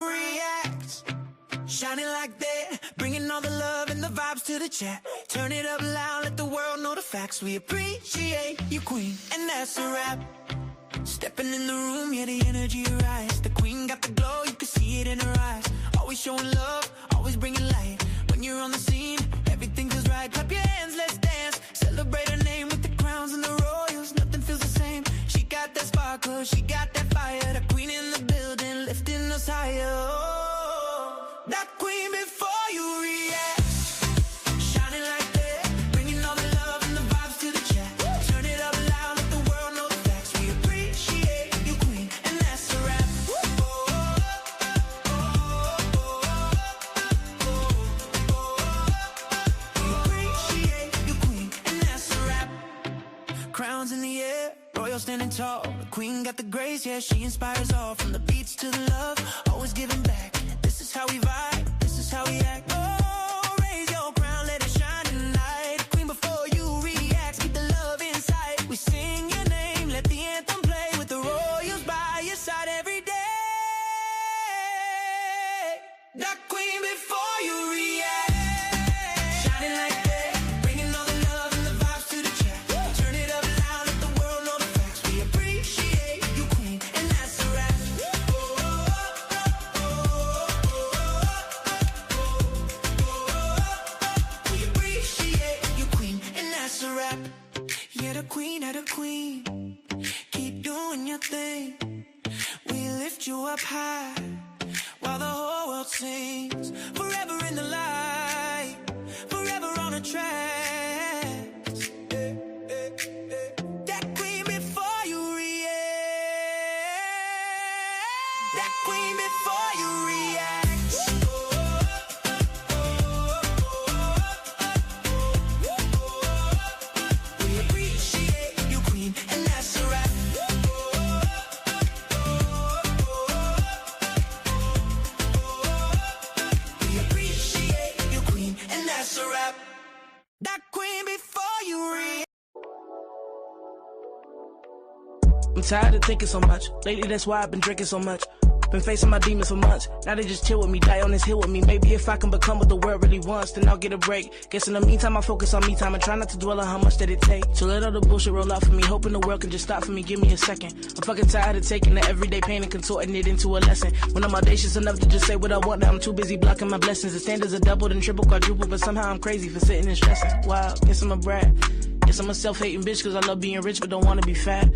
React, shining like that, bringing all the love and the vibes to the chat. Turn it up loud, let the world know the facts. We appreciate you, queen, and that's a wrap. Stepping in the room, yeah, the energy rise. The queen got the glow, you can see it in her eyes. Always showing love, always bringing light. When you're on the scene, everything feels right. Clap your hands, let's dance. Celebrate her name with the crowns and the royals. Nothing feels the same. She got that sparkle, she got that fire. The queen in the building, lifting us higher. Oh, that queen before you react. Shining like that, bringing all the love and the vibes to the chat. Turn it up loud, let the world know the facts. We appreciate you, queen, and that's a wrap. We appreciate you, queen, and that's a wrap. Crowns in the air, royal standing tall. The queen got the grace, yeah, she inspires all. From the beats to the love, always giving back. This is how we vibe, this is how we act. Oh, raise your crown, let it shine tonight. Queen, before you react, keep the love inside. We sing your name, let the anthem play. With the royals by your side every day. That queen before you react. Shining like that, bringing all the love and the vibes to the chat. Turn it up loud, let the world know the facts. We appreciate you, queen, and that's a wrap. We appreciate you, queen, and that's a wrap. You're the queen of the queen. Keep doing your thing. We lift you up high while the whole world sings. Forever in the light, forever on the tracks. That queen before you react. That queen before you react. We appreciate you, queen, and that's a wrap. We appreciate you, queen, and that's a wrap. That queen before you react. I'm tired of thinking so much. Lately, that's why I've been drinking so much. Been facing my demons for months. Now they just chill with me, die on this hill with me. Maybe if I can become what the world really wants, then I'll get a break. Guess in the meantime, I focus on me time and try not to dwell on how much that it takes. So let all the bullshit roll out for me, hoping the world can just stop for me. Give me a second. I'm fucking tired of taking the everyday pain and contorting it into a lesson. When I'm audacious enough to just say what I want, now I'm too busy blocking my blessings. The standards are doubled and triple, quadruple, but somehow I'm crazy for sitting and stressing. Wow, guess I'm a brat. Guess I'm a self-hating bitch cause I love being rich but don't wanna be fat.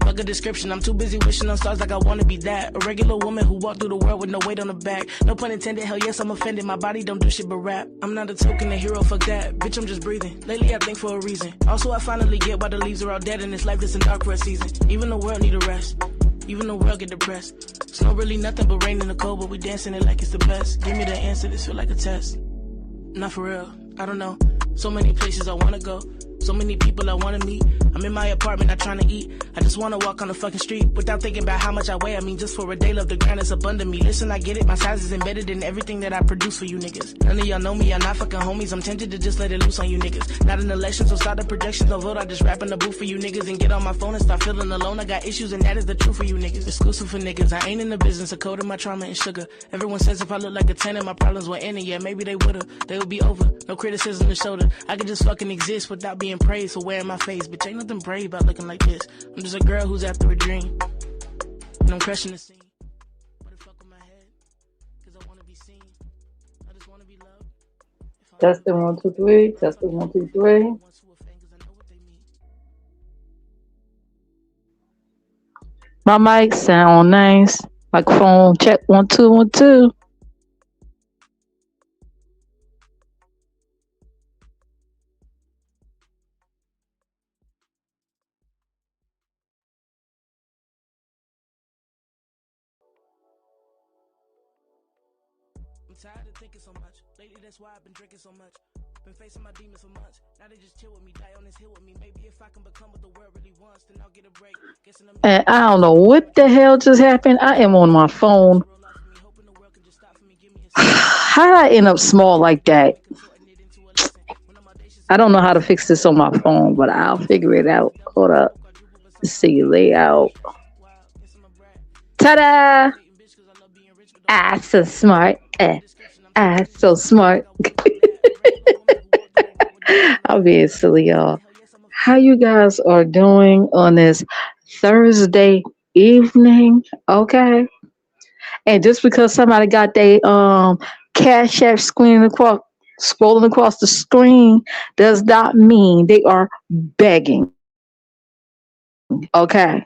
Fuck a description, I'm too busy wishing on stars like I wanna be that. A regular woman who walked through the world with no weight on her back. No pun intended, hell yes I'm offended, my body don't do shit but rap. I'm not a token, a hero, fuck that, bitch I'm just breathing. Lately I think for a reason. Also I finally get why the leaves are all dead in this life that's in dark for a season. Even the world need a rest, even the world get depressed. It's not really nothing but rain in the cold, but we dancing it like it's the best. Give me the answer, this feel like a test. Not for real, I don't know. So many places I wanna go, so many people I wanna meet. I'm in my apartment, not trying to eat. I just wanna walk on the fucking street without thinking about how much I weigh. I mean, just for a day, love the ground is abundant me. Listen, I get it, my size is embedded in everything that I produce for you niggas. None of y'all know me, y'all not fucking homies. I'm tempted to just let it loose on you niggas. Not an election, so start the projections. No vote, I just rap in the booth for you niggas and get on my phone and start feeling alone. I got issues and that is the truth for you niggas. Exclusive for niggas, I ain't in the business of coding my trauma and sugar. Everyone says if I look like a 10 and my problems were ending, yeah, maybe they would've. They would be over, no criticism to shoulder. I could just fucking exist without being praised for wearing my face. Bitch, ain't nothing brave about looking like this. I'm just a girl who's after a dream, and I'm crushing the scene. What the fuck with my head? Cause I wanna be seen. I just wanna be loved. Testing 1 2 3. Testing 1 2 3. My mic sound nice. Microphone check 1 2 1 2. I'm tired of thinking so much. Lately, that's why I've been drinking so much. Been facing my demons for months. Now they just chill with me, die on this hill with me. Maybe if I can become what the world really wants, then I'll get a break. And I don't know what the hell just happened. I am on my phone. How did I end up small like that? I don't know how to fix this on my phone, but I'll figure it out. Hold up. Let's see layout. Ta-da! I so smart. I so smart. I'm being silly, y'all. How you guys are doing on this Thursday evening? Okay. And just because somebody got their cash app scrolling across the screen does not mean they are begging. Okay.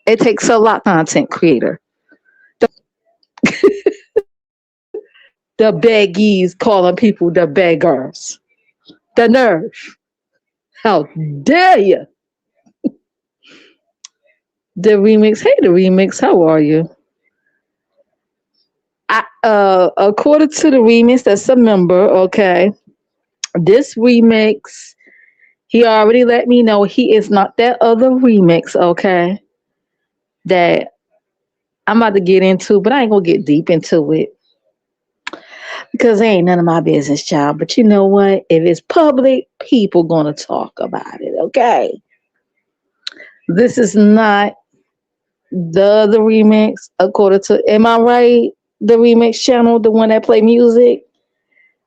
It takes a lot content creator. The beggies calling people the beggars. The nerve. How dare you? The remix. Hey, the remix. How are you? According to the remix, that's a member. Okay. This remix, he already let me know he is not that other remix. Okay. That I'm about to get into, but I ain't gonna get deep into it because it ain't none of my business, child. But you know what? If it's public, people gonna talk about it. Okay. This is not the remix. According to, am I right? The remix channel, the one that play music.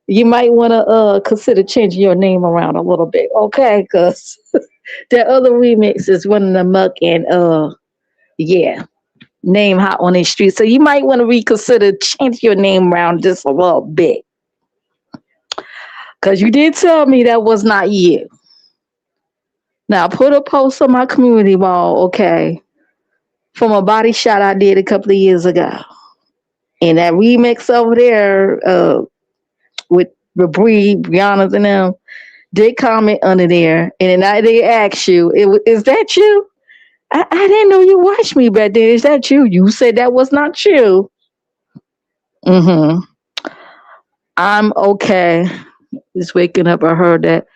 You might want to consider changing your name around a little bit, okay? Because that other remix is running amok and yeah, name hot on the street. So you might want to reconsider change your name around just a little bit. Because you did tell me that was not you. Now put a post on my community wall, okay, from a body shot I did a couple of years ago. And that remix over there with Bree, Brianna's and them, did comment under there, and then they asked you, "Is that you?" I didn't know you watched me back then. Is that you? You said that was not you. Mm-hmm. I'm okay. Just waking up, I heard that.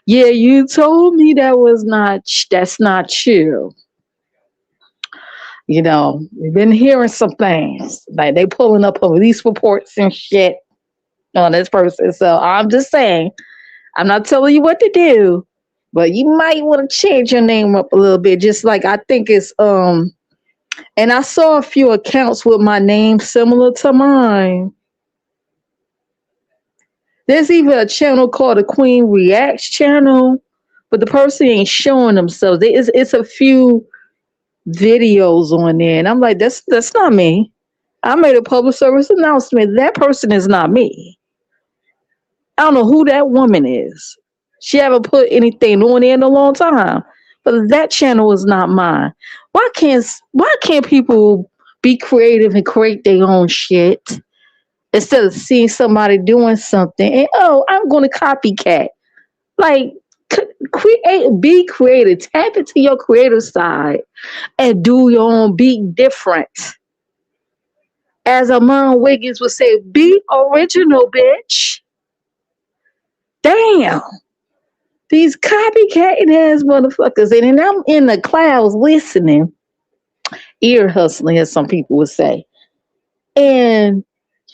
Yeah, you told me that was not. That's not you. You know, we've been hearing some things like they pulling up police reports and shit on this person. So I'm just saying, I'm not telling you what to do, but you might want to change your name up a little bit. Just like I think it's and I saw a few accounts with my name similar to mine. There's even a channel called the Queen Reacts channel, but the person ain't showing themselves. It's a few videos on there, and I'm like, that's not me. I made a public service announcement. That person is not me. I don't know who that woman is. She haven't put anything on there in a long time. But that channel is not mine. Why can't people be creative and create their own shit instead of seeing somebody doing something and oh, I'm gonna copycat. Like be creative. Tap into your creative side and do your own beat different. As Amon Wiggins would say, be original, bitch. Damn. These copycatting ass motherfuckers. And then I'm in the clouds listening, ear hustling, as some people would say. And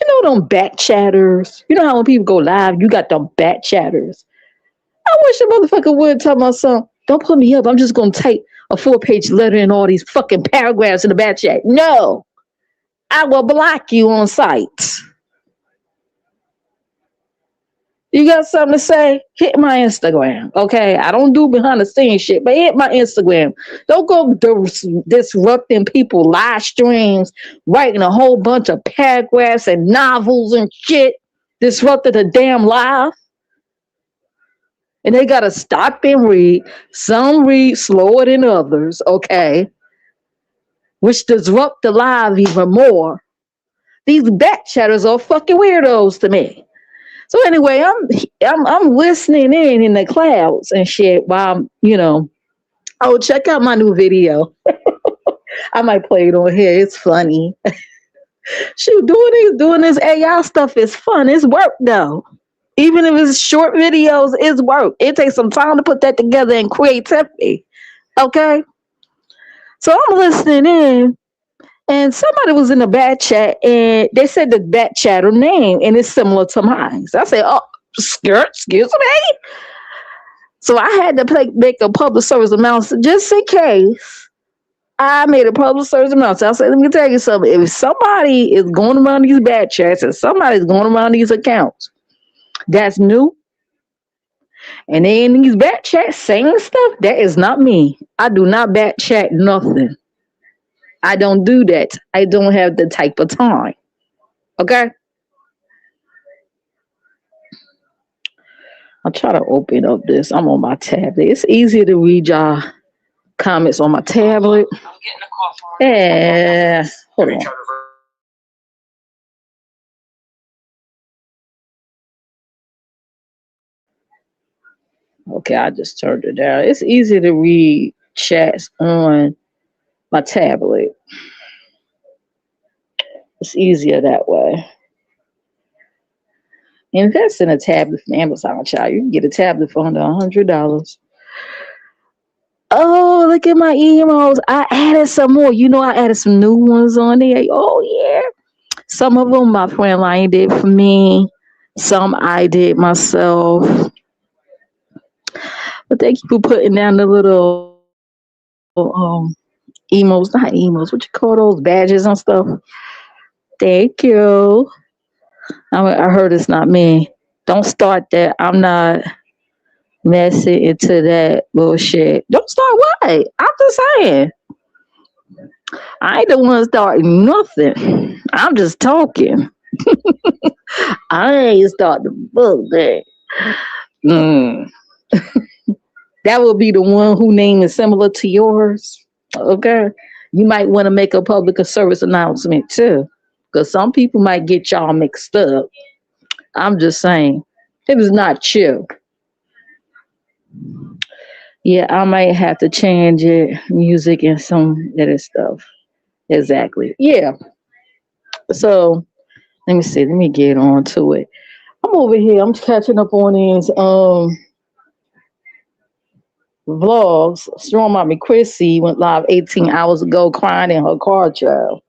you know them back chatters. You know how when people go live, you got them back chatters. I wish a motherfucker would tell my son, don't put me up. I'm just gonna type a 4-page letter in all these fucking paragraphs in the back chat. No, I will block you on sight. You got something to say? Hit my Instagram, okay? I don't do behind the scenes shit, but hit my Instagram. Don't go disrupting people live streams, writing a whole bunch of paragraphs and novels and shit, disrupting the damn live. And they gotta stop and read. Some read slower than others, okay? Which disrupt the live even more. These back chatters are fucking weirdos to me. So anyway, I'm listening in the clouds and shit while oh, check out my new video. I might play it on here. It's funny. Shoot, doing this AI stuff is fun. It's work though. Even if it's short videos, it's work. It takes some time to put that together and creativity. Okay? So I'm listening in, and somebody was in the back chat, and they said the back chatter name, and it's similar to mine. So I said, oh, excuse me? So I had to make a public service announcement just in case I made a public service announcement. I said, let me tell you something. If somebody is going around these back chats and somebody's going around these accounts that's new and they in these back chats saying stuff, that is not me. I do not back chat nothing. I don't do that. I don't have the type of time. Okay? I'll try to open up this. I'm on my tablet. It's easier to read y'all comments on my tablet. Yeah. Hold on. Okay, I just turned it down. It's easier to read chats on my tablet. It's easier that way. Invest in a tablet from Amazon, child. You can get a tablet for under $100. Oh, look at my emails. I added some more. You know, I added some new ones on there. Oh, yeah. Some of them my friend Lion did for me. Some I did myself. But thank you for putting down the little emos, not emos, what you call those badges and stuff. Thank you. I heard it's not me. Don't start that. I'm not messing into that bullshit. Don't start what? I'm just saying. I ain't the one starting nothing. I'm just talking. I ain't starting the book there. Mm. That will be the one whose name is similar to yours. Okay. You might want to make a public service announcement too. Because some people might get y'all mixed up. I'm just saying. It is not you. Yeah, I might have to change it, music and some of this stuff. Exactly. Yeah. So let me see. Let me get on to it. I'm over here. I'm catching up on these vlogs. Strong Mommy Chrissy went live 18 hours ago crying in her car, child.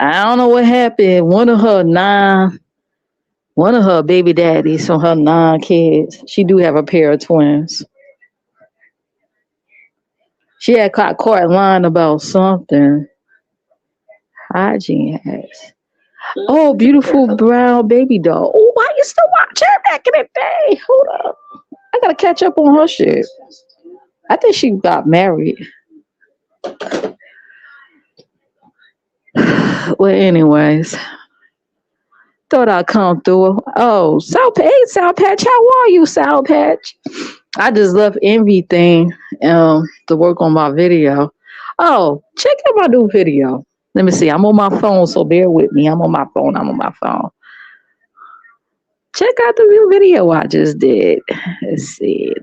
I don't know what happened. One of her baby daddies from her 9 kids. She do have a pair of twins. She had caught lying about something. Hygiene hacks. Oh, beautiful brown baby doll. Oh, I used to watch her back in the day. Hold up. I gotta catch up on her shit. I think she got married. Well, anyways. Thought I'd come through. Oh, Sour Patch. How are you, Sour Patch? I just left everything to work on my video. Oh, check out my new video. Let me see. I'm on my phone, so bear with me. I'm on my phone. Check out the new video I just did. Let's see.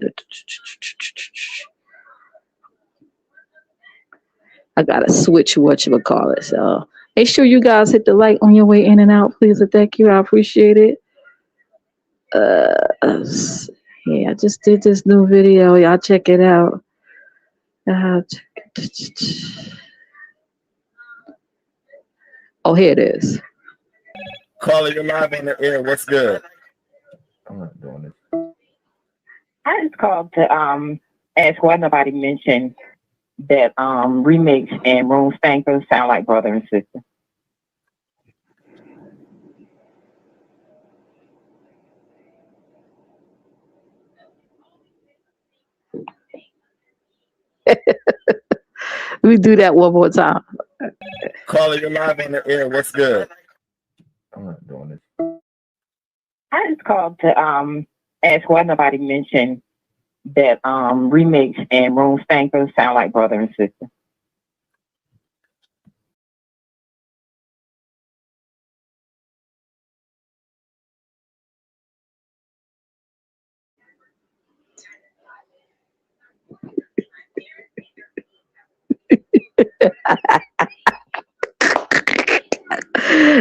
I gotta switch whatchamacallit. So make sure you guys hit the like on your way in and out, please. And thank you. I appreciate it. Yeah, I just did this new video. Y'all check it out. Oh, here it is. Caller, you're live in the air. What's good? I'm not doing this. I just called to ask why nobody mentioned that Remix and Room Stanker sound like brother and sister. Let me do that one more time. Caller, you're live in the air. What's good? I'm not doing this. I just called to ask why nobody mentioned that Remix and Room Stanker sound like brother and sister.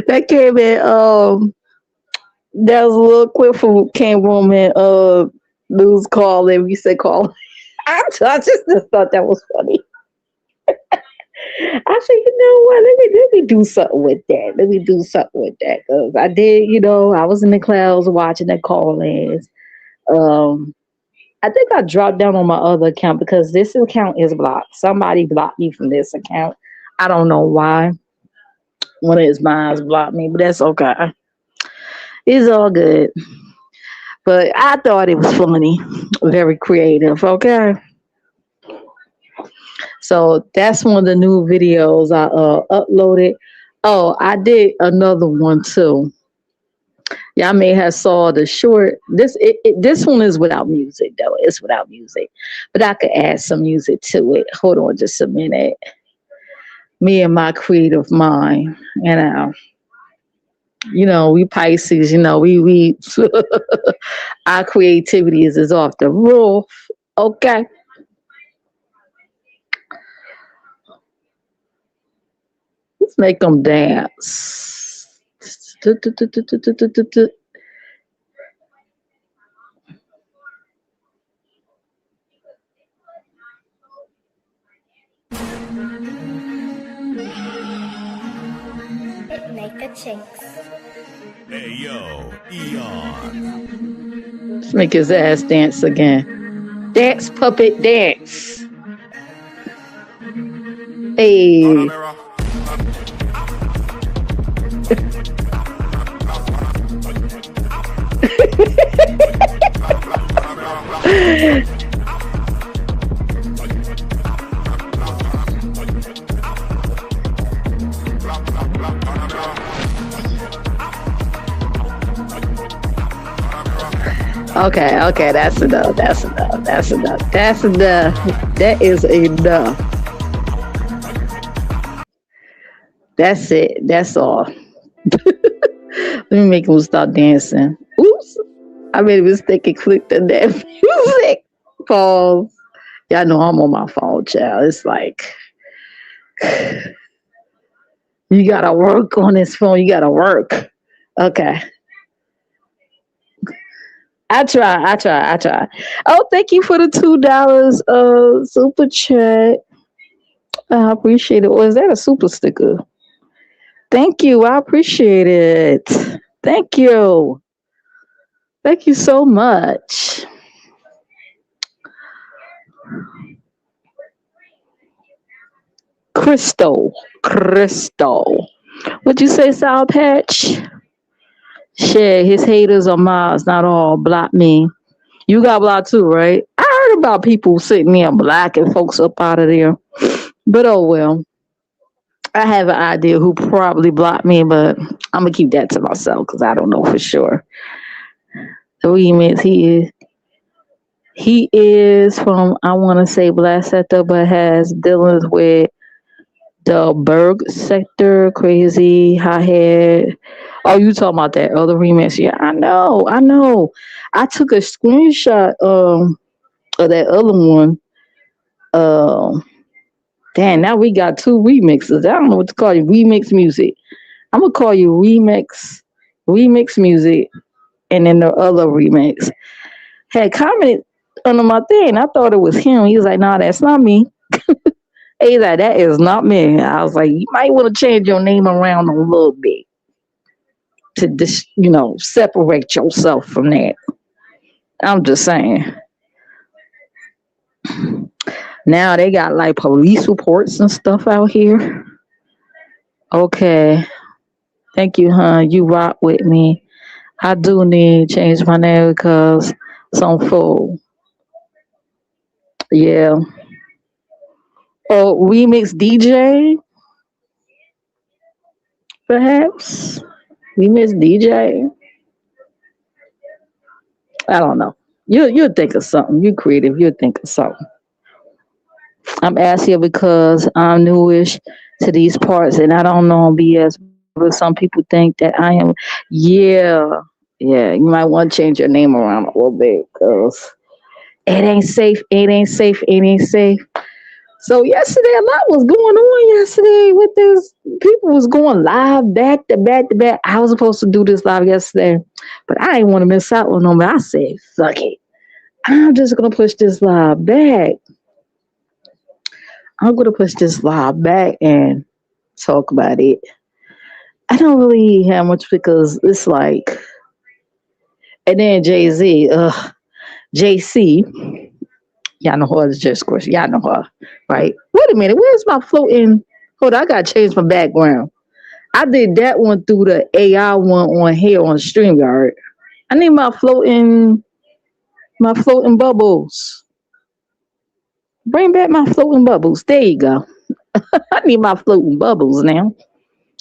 That came in that was a little clip from came from in news call and we said call. I just thought that was funny. I said, you know what? Let me do something with that. Because I did, I was in the clouds watching the call-ins. I think I dropped down on my other account because this account is blocked. Somebody blocked me from this account. I don't know why. One of his minds blocked me, but that's okay. It's all good. But I thought it was funny, very creative. Okay. So that's one of the new videos I uploaded. Oh, I did another one too. Y'all may have saw the short. This one is without music though. It's without music, but I could add some music to it. Hold on, just a minute. Me and my creative mind, we Pisces. We our creativity is off the roof. Okay. Let's make them dance. Make a chinks. Hey yo, Eon. Let's make his ass dance again. Dance, puppet, dance. Hey. Okay, that's enough. That is enough. That's it. That's all. Let me make him stop dancing. Oops. I made a mistake and clicked on that music. Pause. Y'all know I'm on my phone, child. It's like you gotta work on this phone. You gotta work. Okay. I try. Oh, thank you for the $2 super chat. I appreciate it. Or is that a super sticker? Thank you. I appreciate it. Thank you. Thank you so much. Crystal. What'd you say, Sour Patch? Shit, his haters are mine, not all. Block me. You got blocked too, right? I heard about people sitting there blocking folks up out of there. But oh well. I have an idea who probably blocked me, but I'm gonna keep that to myself because I don't know for sure. The remix he is from, I want to say, Black Sector, but has dealings with the Berg Sector, Crazy, Hot Head. Oh, you talking about that other remix? Yeah, I know. I took a screenshot of that other one. Damn, now we got two remixes. I don't know what to call you. Remix music. I'm gonna call you remix music, and then the other remix had commented under my thing. I thought it was him. He was like, "Nah, that's not me." He's like, "That is not me." I was like, "You might want to change your name around a little bit to just, separate yourself from that." I'm just saying. Now they got like police reports and stuff out here. Okay. Thank you, hon. You rock with me. I do need to change my name because some fool. Yeah. Oh, remix DJ? Perhaps? Remix DJ? I don't know. You'll think of something. You're creative. You'll think of something. I'm asking because I'm newish to these parts and I don't know BS, but some people think that I am. Yeah, you might want to change your name around a little bit because it ain't safe. So yesterday, a lot was going on yesterday with this. People was going live back to back. I was supposed to do this live yesterday, but I didn't want to miss out on them. I said, fuck it. I'm just going to push this live back. I'm going to push this live back and talk about it. I don't really have much because it's like, and then JC, Y'all know her. It's just question. Y'all know her, right? Wait a minute. Where's my floating? Hold on. I gotta change my background. I did that one through the AI one on here on StreamYard. I need my floating bubbles. Bring back my floating bubbles. There you go. I need my floating bubbles now.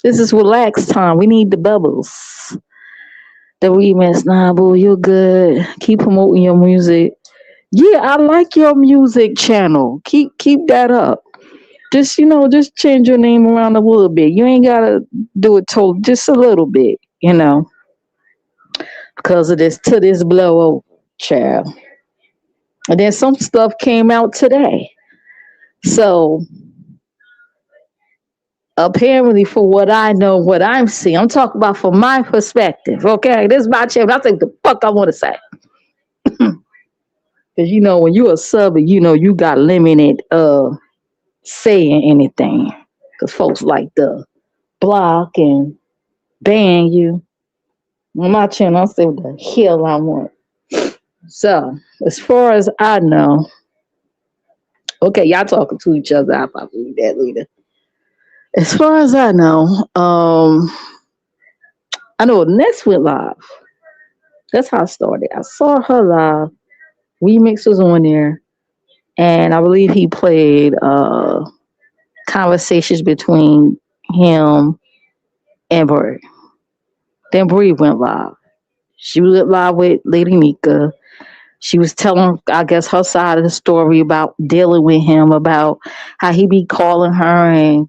This is relax time. We need the bubbles. The remix, nah, boo, you're good. Keep promoting your music. Yeah, I like your music channel. Keep that up. Just just change your name around a little bit. You ain't gotta do it total, just a little bit, because of this blow over, child. And then some stuff came out today. So apparently, for what I know, what I'm seeing, I'm talking about from my perspective. Okay, this is my channel. I think the fuck I want to say. Because when you a sub, you got limited saying anything. Because folks like to block and ban you. On my channel, I say what the hell I want. So, as far as I know, okay, y'all talking to each other. I'll probably leave that later. As far as I know, I know Next went live. That's how I started. I saw her live. Remix was on there. And I believe he played conversations between him and Brie. Then Brie went live. She went live with Lady Mika. She was telling, I guess, her side of the story about dealing with him, about how he be calling her. And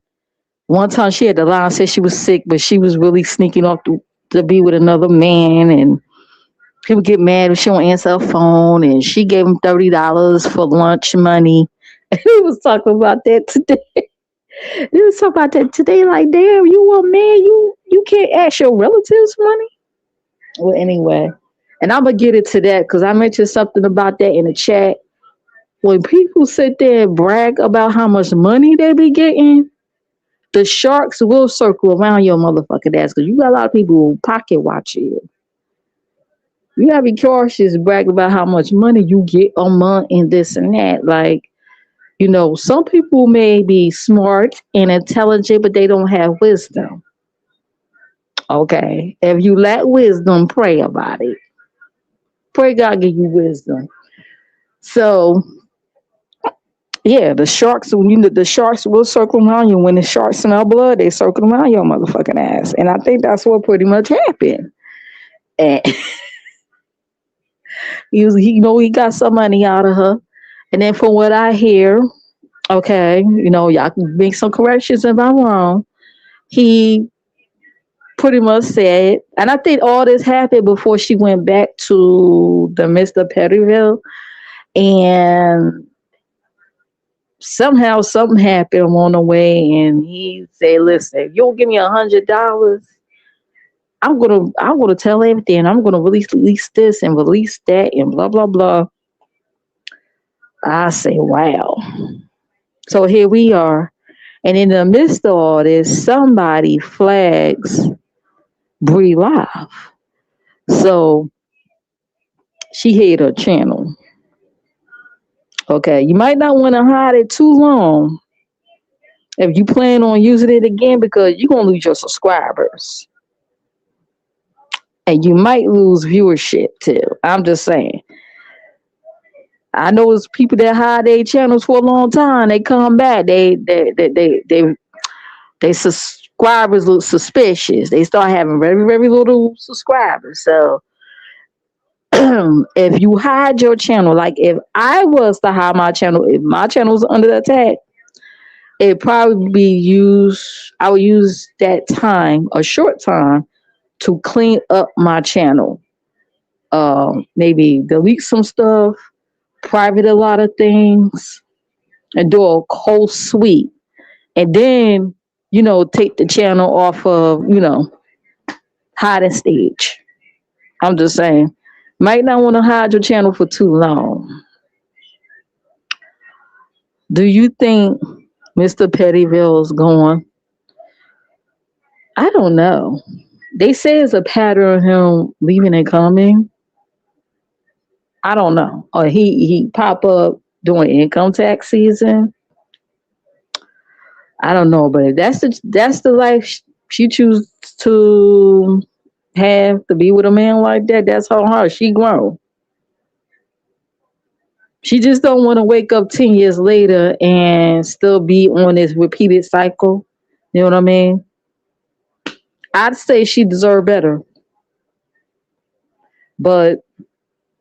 one time she had the line, said she was sick, but she was really sneaking off to be with another man. And people get mad if she don't answer her phone. And she gave him $30 for lunch money. And he was talking about that today. He was talking about that today. Like, damn, you a man. You can't ask your relatives money. Well, anyway. And I'm going to get into that because I mentioned something about that in the chat. When people sit there and brag about how much money they be getting, the sharks will circle around your motherfucking ass because you got a lot of people who pocket watch you. You got to be cautious brag about how much money you get a month and this and that. Like, some people may be smart and intelligent, but they don't have wisdom. Okay. If you lack wisdom, pray about it. Pray God give you wisdom. So, yeah, the sharks will circle around you. When the sharks smell blood, they circle around your motherfucking ass. And I think that's what pretty much happened. And he got some money out of her. And then from what I hear, okay, y'all can make some corrections if I'm wrong. He pretty much said, and I think all this happened before she went back to the Mr. Perryville, and somehow something happened along the way, and he said, "Listen, if you don't give me $100, I'm gonna tell everything. I'm gonna release this and release that and blah blah blah." I say, wow. So here we are, and in the midst of all this, somebody flags Brie live. So she hit her channel. Okay, you might not want to hide it too long if you plan on using it again because you're going to lose your subscribers. And you might lose viewership too. I'm just saying. I know it's people that hide their channels for a long time. They come back. They subscribers look suspicious. They start having very, very little subscribers. So if you hide your channel, like if I was to hide my channel, if my channel was under attack, it'd probably be I would use that time, a short time, to clean up my channel. Maybe delete some stuff, private a lot of things, and do a whole sweep. And then, take the channel off of, hiding stage. I'm just saying. Might not want to hide your channel for too long. Do you think Mr. Pettyville's going? I don't know. They say it's a pattern of him leaving and coming. I don't know. Or he pop up, during income tax season. I don't know, but if that's the life she chooses to have, to be with a man like that. That's her heart. She grown. She just don't want to wake up 10 years later and still be on this repeated cycle. You know what I mean? I'd say she deserved better, but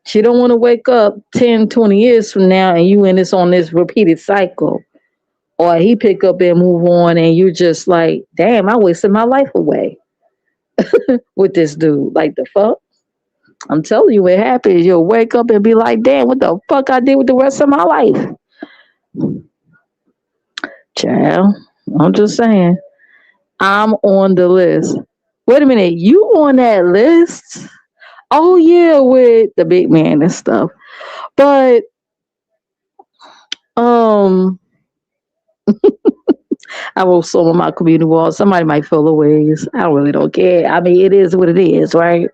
she don't want to wake up 10, 20 years from now and you in this on this repeated cycle. Or he pick up and move on and you're just like, damn, I wasted my life away with this dude. Like the fuck? I'm telling you what happens. You'll wake up and be like, damn, what the fuck I did with the rest of my life? Child, I'm just saying. I'm on the list. Wait a minute, you on that list? Oh yeah, with the big man and stuff. But I wrote some of my community walls. Somebody might feel the ways. I really don't care. I mean, it is what it is, right?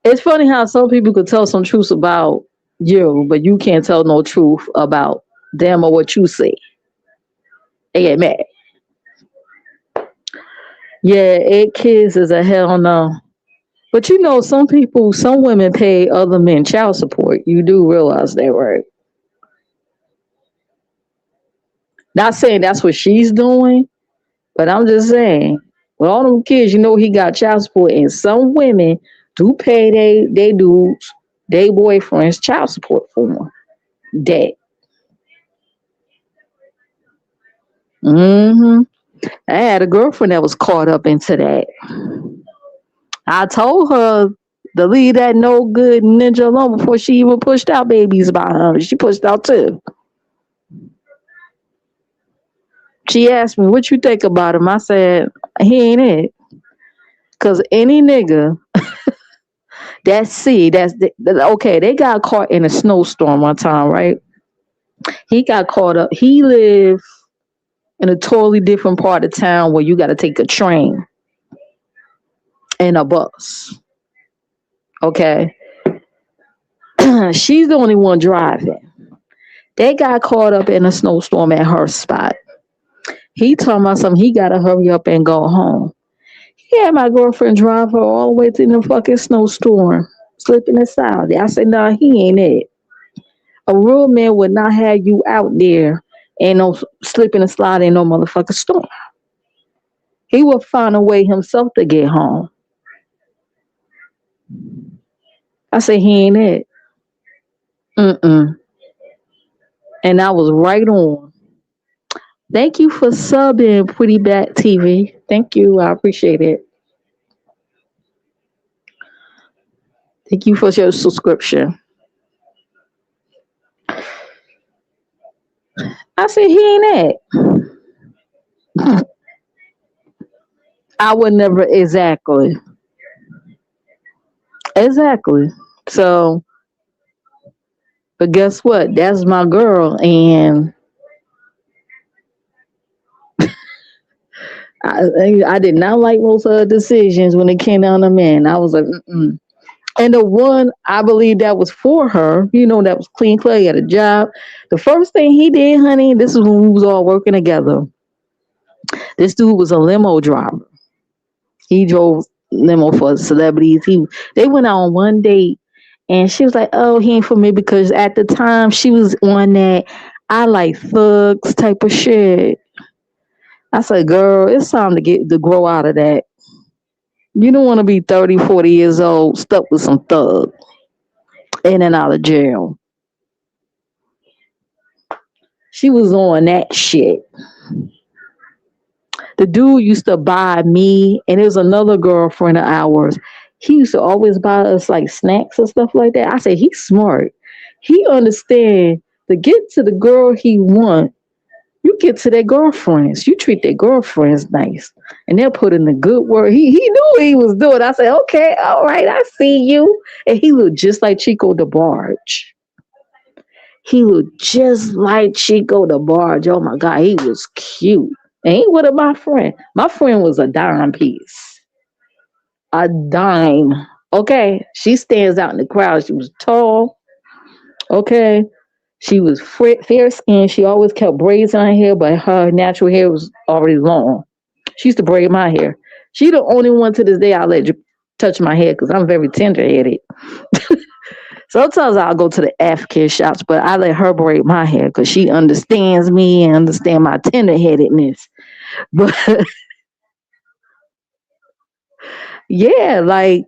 It's funny how some people could tell some truths about you, but you can't tell no truth about them or what you say. They get mad. Yeah, 8 kids is a hell no. But you know, some people, some women pay other men child support. You do realize that, right? Not saying that's what she's doing, but I'm just saying, with all them kids, you know he got child support, and some women do pay they dudes, they boyfriends child support for them. That. I had a girlfriend that was caught up into that. I told her to leave that no good ninja alone before she even pushed out babies by her. She pushed out too. She asked me, what you think about him? I said, he ain't it. Because any nigga okay, they got caught in a snowstorm one time, right? He got caught up. He lived in a totally different part of town where you got to take a train and a bus. Okay. She's the only one driving. They got caught up in a snowstorm at her spot. He told me something. He got to hurry up and go home. He had my girlfriend drive her all the way to the fucking snowstorm, slipping inside. I said, nah, he ain't it. A real man would not have you out there and no slipping and sliding in no motherfucking storm. He would find a way himself to get home. I said, he ain't it. And I was right on. Thank you for subbing, Pretty Bat TV. Thank you. I appreciate it. Thank you for your subscription. I said, he ain't it. I would never, exactly. So, but guess what? That's my girl. And I did not like most of her decisions when it came down to men. I was like, mm-mm. And the one I believe that was for her, you know, that was clean clay, had a job. The first thing he did, honey, this is when we was all working together. This dude was a limo driver. He drove limo for celebrities. They went out on one date and she was like, oh, he ain't for me, because at the time she was on that I like thugs type of shit. I said, girl, it's time to grow out of that. You don't want to be 30, 40 years old, stuck with some thug in and out of jail. She was on that shit. The dude used to buy me, and there's another girlfriend of ours. He used to always buy us like snacks and stuff like that. I said, he's smart. He understands to get to the girl he want. You get to their girlfriends. You treat their girlfriends nice. And they'll put in the good word. He knew what he was doing. I said, okay, all right, I see you. And he looked just like Chico DeBarge. He looked just like Chico DeBarge. Oh my God, he was cute. And he was my friend. My friend was a dime piece. A dime. Okay. She stands out in the crowd. She was tall. Okay. She was fair skinned. She always kept braids in her hair, but her natural hair was already long. She used to braid my hair. She the only one to this day I let you touch my hair because I'm very tender headed. Sometimes I'll go to the African shops, but I let her braid my hair because she understands me and understand my tender headedness. But yeah, like,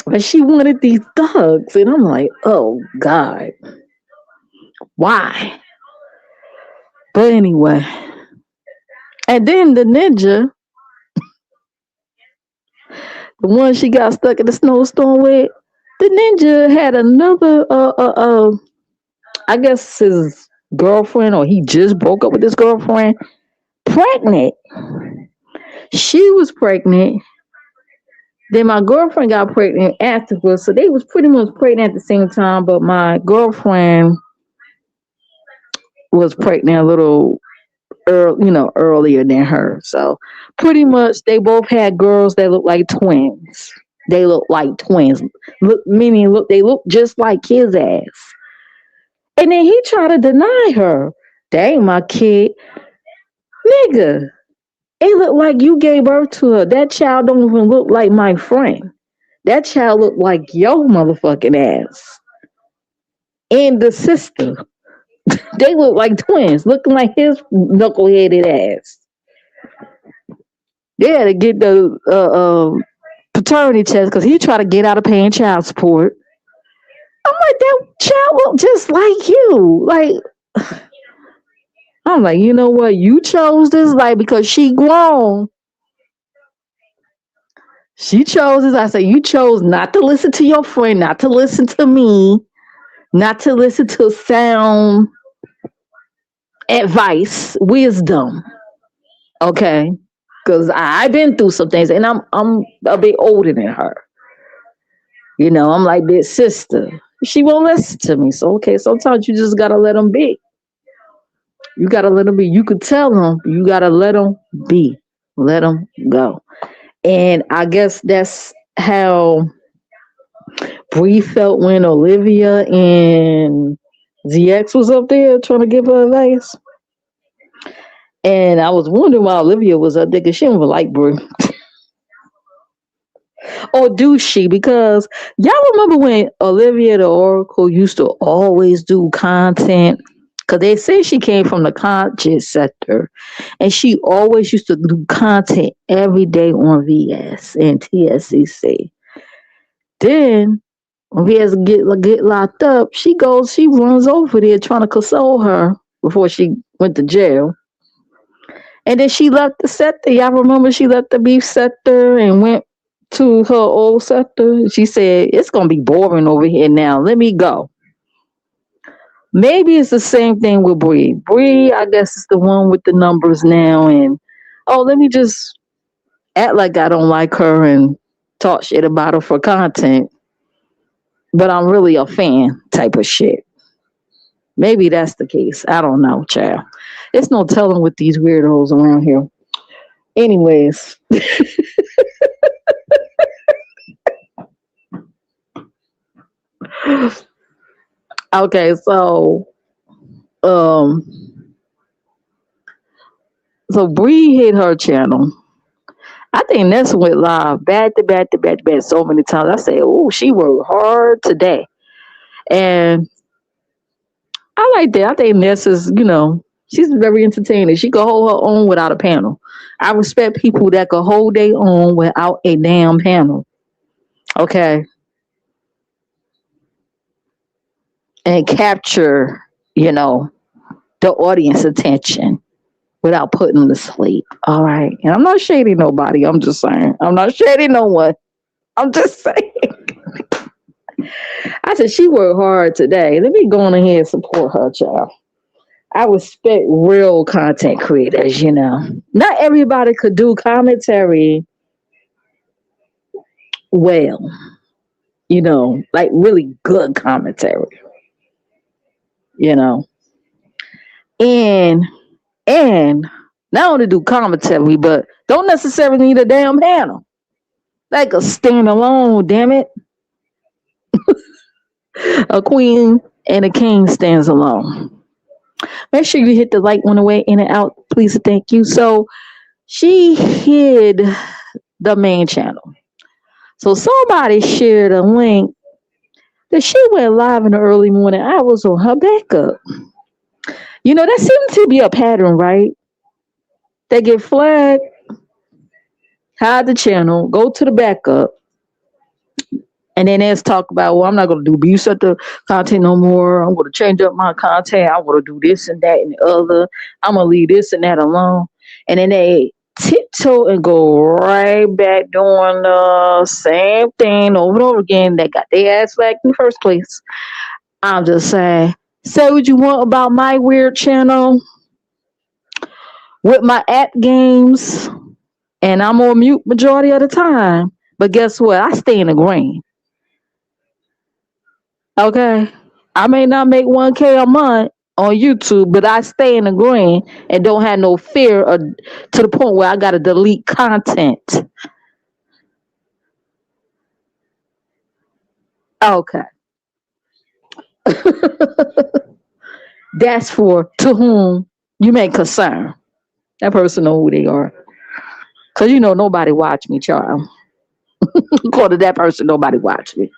but she wanted these thugs, and I'm like, oh God, why? But anyway, and then the ninja, the one she got stuck in the snowstorm with, the ninja had another, I guess his girlfriend, or he just broke up with his girlfriend, pregnant. She was pregnant. Then my girlfriend got pregnant afterwards, so they was pretty much pregnant at the same time. But my girlfriend was pregnant a little earlier than her. So pretty much they both had girls that look like twins. They look like twins. They look just like his ass. And then he tried to deny her. That ain't my kid. Nigga, it looked like you gave birth to her. That child don't even look like my friend. That child looked like your motherfucking ass. And the sister. They look like twins, looking like his knuckleheaded ass. They had to get the paternity test because he tried to get out of paying child support. I'm like, that child look just like you. Like, I'm like, you know what? You chose this life because she grown. She chose this. I said, you chose not to listen to your friend, not to listen to me, not to listen to sound advice, wisdom. Okay. Because I've been through some things and I'm a bit older than her. You know, I'm like big sister. She won't listen to me. So, okay, sometimes you just got to let them be. You got to let them be. You could tell them, you got to let them be. Let them go. And I guess that's how Bree felt when Olivia and ZX was up there trying to give her advice. And I was wondering why Olivia was up there because she didn't like Bree. Or do she? Because y'all remember when Olivia the Oracle used to always do content? Because they say she came from the content sector. And she always used to do content every day on VS and TSCC. Then when VS get locked up, she runs over there trying to console her before she went to jail. And then she left the sector. Y'all remember she left the beef sector and went to her old sector. She said, it's going to be boring over here now. Let me go. Maybe it's the same thing with Bree. Bree, I guess, is the one with the numbers now. And, let me just act like I don't like her and talk shit about her for content. But I'm really a fan type of shit. Maybe that's the case. I don't know, child. It's no telling with these weirdos around here. Anyways. Okay, so Bree hit her channel. I think Nessa went live back to back so many times. I say, oh, she worked hard today. And I like that. I think Nessa's, she's very entertaining. She could hold her own without a panel. I respect people that could hold their own without a damn panel. Okay. And capture, the audience attention without putting them to sleep. All right. And I'm not shading nobody. I'm just saying. I'm not shading no one. I'm just saying. I said she worked hard today. Let me go on ahead and support her, child. I respect real content creators, Not everybody could do commentary well, like really good commentary, And not only do commentary, but don't necessarily need a damn panel. Like a standalone, damn it. A Queen and the king stands alone. Make sure you hit the like on the way in and out, please and thank you. So she hid the main channel. So somebody shared a link that she went live in the early morning hours on her backup. You know, that seems to be a pattern, right? They get flagged, hide the channel, go to the backup, and then let's talk about, well, I'm not going to do abuse at the content no more. I'm going to change up my content. I'm going to do this and that and the other. I'm going to leave this and that alone. And then they tiptoe and go right back doing the same thing over and over again. They got their ass flagged in the first place. I'm just saying, say what you want about my weird channel with my app games, and I'm on mute majority of the time. But guess what? I stay in the green. Okay, I may not make 1K a month on YouTube, but I stay in the green and don't have no fear of, to the point where I gotta delete content. Okay. That's for to whom you may concern. That person know who they are. Cause you know nobody watch me, child. According to that person, nobody watch me.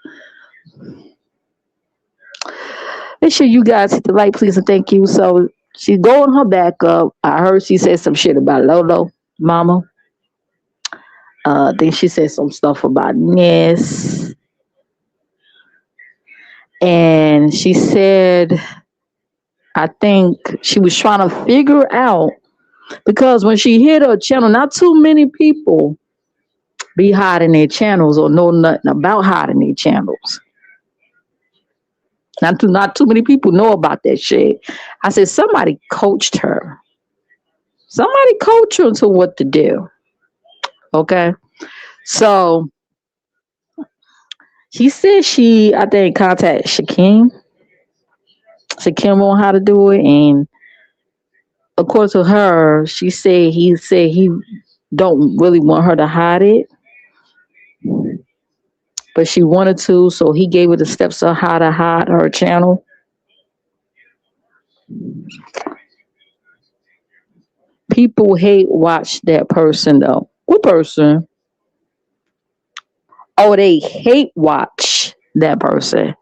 Make sure you guys hit the like, please, and thank you. So she's going her back up. I heard she said some shit about Lolo, mama. I think she said some stuff about Ness. And she said, I think she was trying to figure out, because when she hit her channel, not too many people be hiding their channels or know nothing about hiding their channels. Not too many people know about that shit. I said, somebody coached her. Somebody coached her to what to do. Okay. So she said I think, contacted Shakim on how to do it. And according to her, he said he don't really want her to hide it. But she wanted to, so he gave her the steps of how to hide her channel. People hate watch that person though. What person? Oh, they hate watch that person.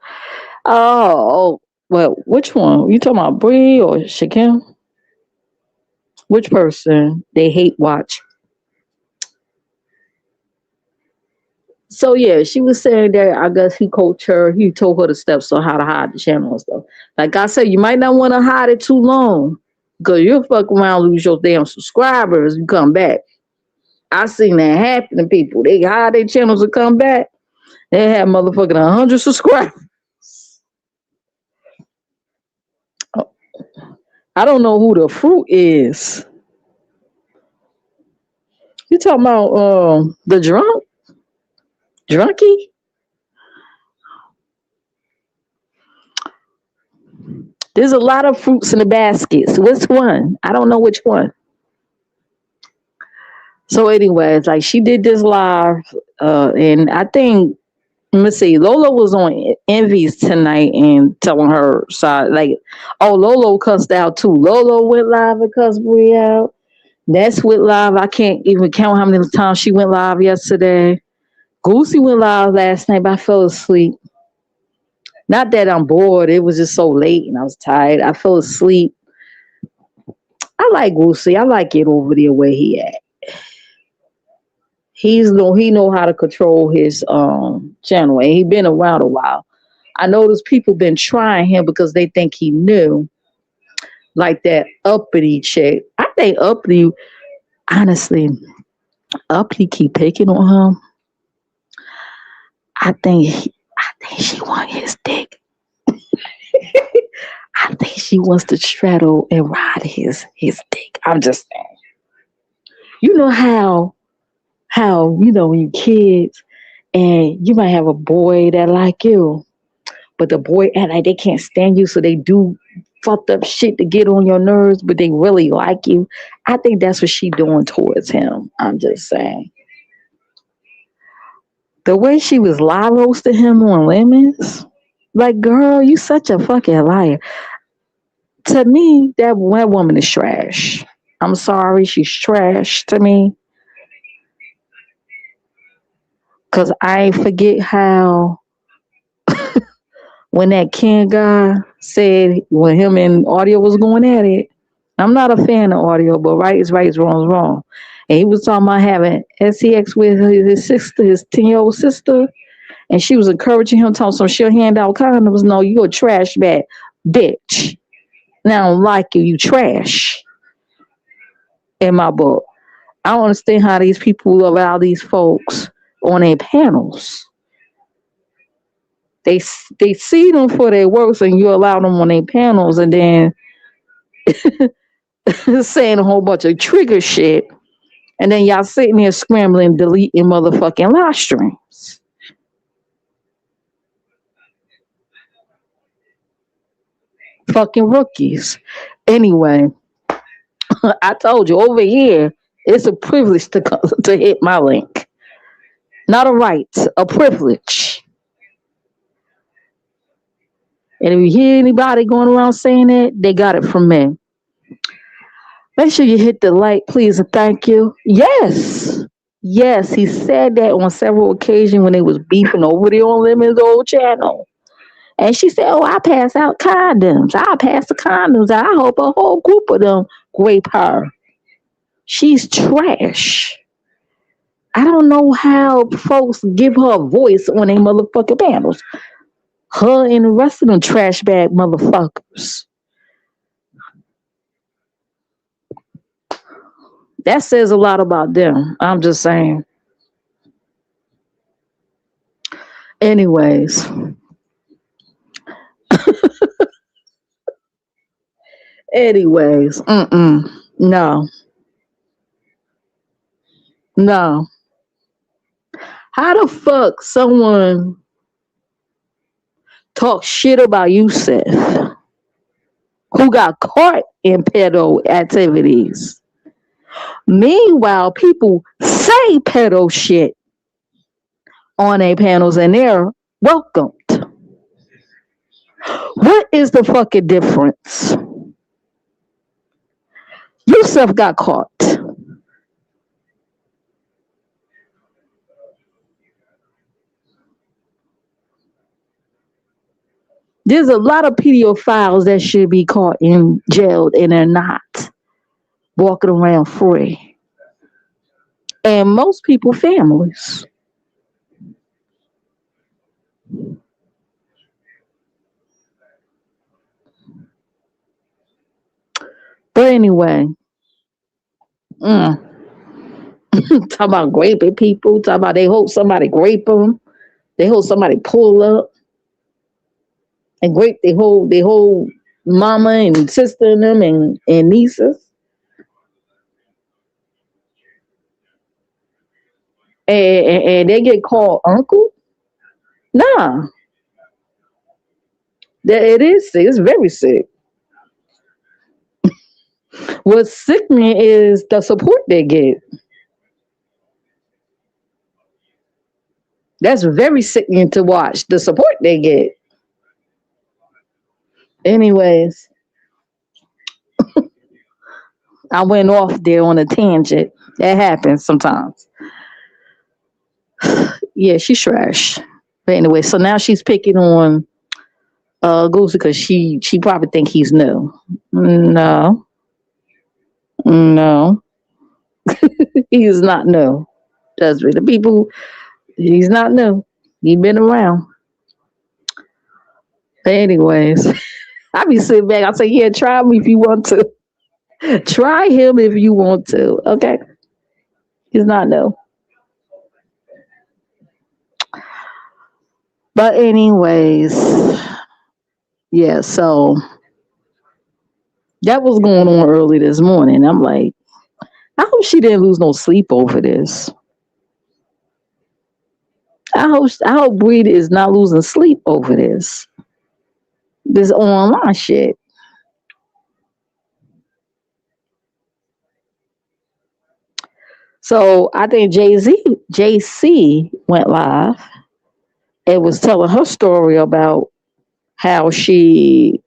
Oh, well, which one? You talking about Bree or Shakim? Which person they hate watch? So yeah, she was saying that I guess he coached her. He told her the steps on how to hide the channel and stuff. Like I said, you might not want to hide it too long, because you'll fuck around, lose your damn subscribers. You come back. I seen that happen to people. They hide their channels and come back. They have motherfucking 100 subscribers. I don't know who the fruit is. You talking about the drunkie? There's a lot of fruits in the baskets. Which one? I don't know which one. So anyways, like she did this live, and I think, let me see, Lola was on Envy's tonight and telling her side, like, oh, Lolo cussed out too. Lolo went live and cussed Bree out. That's went live. I can't even count how many times she went live yesterday. Goosey went live last night, but I fell asleep. Not that I'm bored. It was just so late and I was tired. I fell asleep. I like Goosey. I like it over there where he at. He know how to control his channel, and he been around a while. I noticed people been trying him because they think he knew, like that uppity chick. I think uppity, honestly, uppity keep picking on him. I think she want his dick. I think she wants to straddle and ride his dick. I'm just saying. You know how you know when you kids and you might have a boy that like you, but the boy act like they can't stand you, so they do fucked up shit to get on your nerves, but they really like you. I think that's what she doing towards him. I'm just saying. The way she was live roasting him on Lemons, Like, girl, you such a fucking liar. To me, that woman is trash. I'm sorry, she's trash to me. Cause I ain't forget how when that Ken guy said when him and Audio was going at it. I'm not a fan of Audio, but right is right, wrong is wrong. And he was talking about having sex with his sister, his 10-year-old sister, and she was encouraging him, telling him she'll hand out condoms. No, you a trash bag, bitch. Now I don't like you, you trash. In my book, I don't understand how these people allow these folks on their panels. They see them for their works, and you allow them on their panels, and then saying a whole bunch of trigger shit, and then y'all sitting there scrambling, deleting motherfucking live streams. Fucking rookies. Anyway, I told you over here, it's a privilege to hit my link. Not a right, a privilege. And if you hear anybody going around saying that, they got it from me. Make sure you hit the like, please, and thank you. Yes. Yes, he said that on several occasions when they was beefing over there on Lemon's old channel. And she said, oh, I pass out condoms. I pass the condoms. I hope a whole group of them grape her. She's trash. I don't know how folks give her a voice on their motherfucking panels. Her and the rest of them trash bag motherfuckers. That says a lot about them. I'm just saying. Anyways. No. No. How the fuck someone talk shit about Yusef who got caught in pedo activities? Meanwhile, people say pedo shit on their panels and they're welcomed. What is the fucking difference? Yusef got caught. There's a lot of pedophiles that should be caught and jailed and they're not walking around free. And most people families. But anyway, talk about raping people. Talk about they hope somebody grape them. They hope somebody pull up and grape they whole mama and sister and them and nieces. And they get called uncle. Nah, it is sick. It's very sick. What's sickening is the support they get. That's very sickening to watch. The support they get. Anyways, I went off there on a tangent. That happens sometimes. Yeah, she's trash. But anyway, so now she's picking on Goose because she probably think he's new. No. He is not new. Trust me. The people, he's not new. He been around. But anyways, I be sitting back. I say, yeah, try me if you want to. Try him if you want to. Okay. He's not new. But anyways, yeah, so that was going on early this morning. I'm like, I hope she didn't lose no sleep over this. I hope Breed is not losing sleep over this. This online shit. So I think JC went live and was telling her story about how she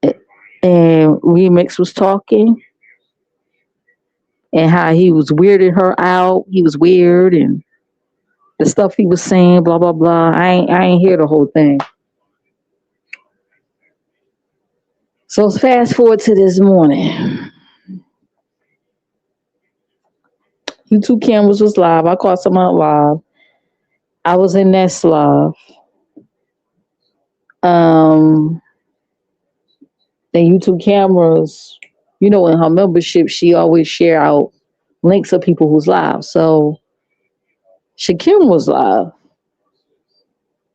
and Remix was talking and how he was weirding her out. He was weird and the stuff he was saying, blah blah blah. I ain't hear the whole thing. So fast forward to this morning. YouTube cameras was live. I caught some out live. I was in that live. Um, the YouTube cameras, you know, in her membership, she always share out links of people who's live. So Shakim was live.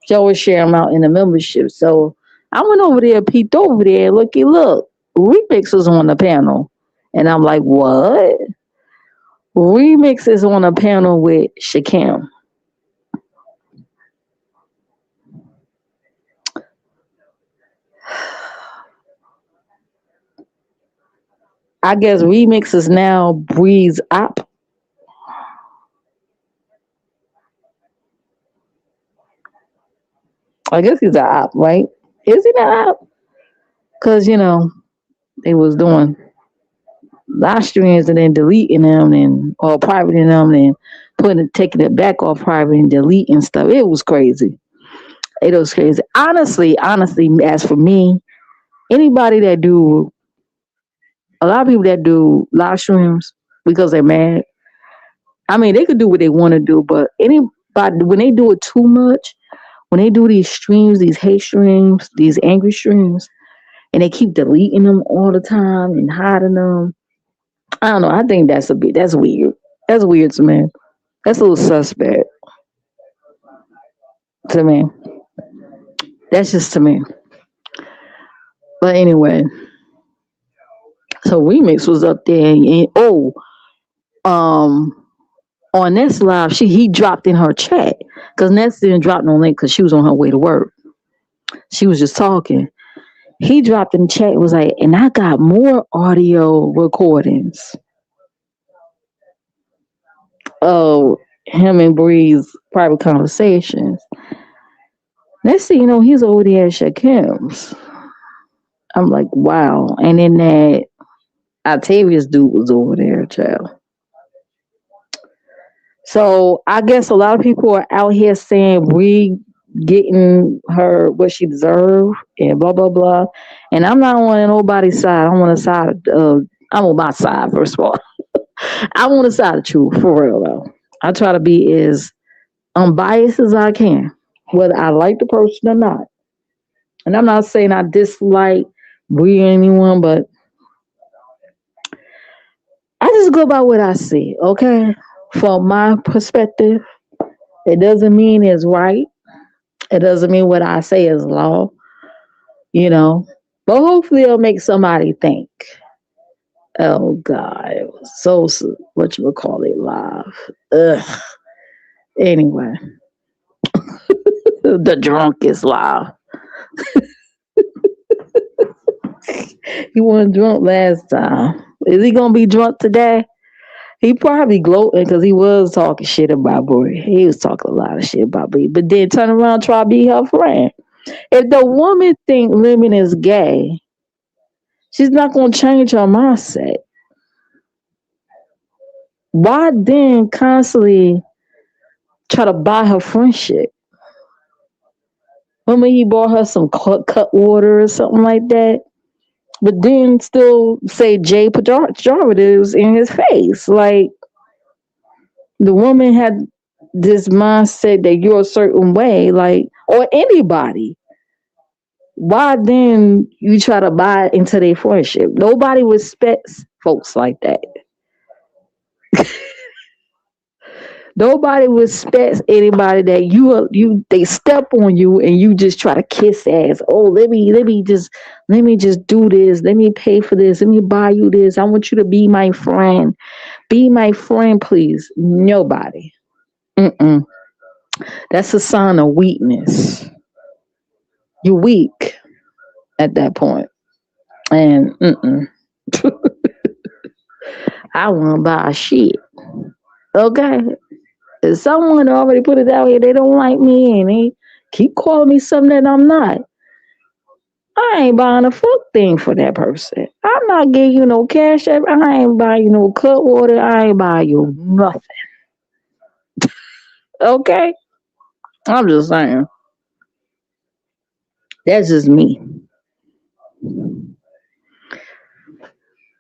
She always share them out in the membership. So I went over there, peeked over there, looky, look, Remix was on the panel. And I'm like, what? Remix is on a panel with Shakim. I guess Remix is now Bree's op. I guess he's an op, right? Is he not op? Because, you know, they was doing live streams and then deleting them and or privating them and taking it back off private and deleting stuff. It was crazy. It was crazy. Honestly, as for me, anybody that do a lot of people that do live streams because they're mad. I mean, they could do what they want to do, but anybody when they do it too much, when they do these streams, these hate streams, these angry streams, and they keep deleting them all the time and hiding them. I don't know. I think that's weird. That's weird to me. That's a little suspect to me. That's just to me. But anyway, so Remix was up there and on Ness live, he dropped in her chat because Ness didn't drop no link because she was on her way to work. She was just talking. He dropped in the chat and was like, and I got more audio recordings of him and Bree's private conversations. Next thing you know, he's over there at Shakim's. I'm like, wow. And then that Octavius dude was over there, child. So I guess a lot of people are out here saying Bree getting her what she deserved and blah blah blah. And I'm not on nobody's side. I'm on the side of I'm on my side, first of all. I'm on the side of truth, for real though. I try to be as unbiased as I can, whether I like the person or not. And I'm not saying I dislike Bree or anyone, but I just go by what I see, okay? From my perspective, it doesn't mean it's right. It doesn't mean what I say is law, you know. But hopefully it'll make somebody think. Oh God, it was so what you would call it live. Ugh. Anyway, the drunk is live. He wasn't drunk last time. Is he gonna be drunk today? He probably gloating because he was talking shit about Bree. He was talking a lot of shit about Bree, but then turn around and try to be her friend. If the woman think Lemon is gay, she's not gonna change her mindset. Why then constantly try to buy her friendship? Remember he bought her some cut water or something like that, but then still say Jay pejoratives in his face. Like the woman had this mindset that you're a certain way, like or anybody. Why then you try to buy into their friendship? Nobody respects folks like that. Nobody respects anybody that they step on you and you just try to kiss ass. Oh, let me just do this. Let me pay for this. Let me buy you this. I want you to be my friend. Be my friend, please. Nobody. Mm-mm. That's a sign of weakness. You're weak at that point. And I won't buy shit. Okay. If someone already put it out here, they don't like me and they keep calling me something that I'm not. I ain't buying a fuck thing for that person. I'm not giving you no cash app. I ain't buying you no cut water. I ain't buying you nothing. Okay? I'm just saying. That's just me.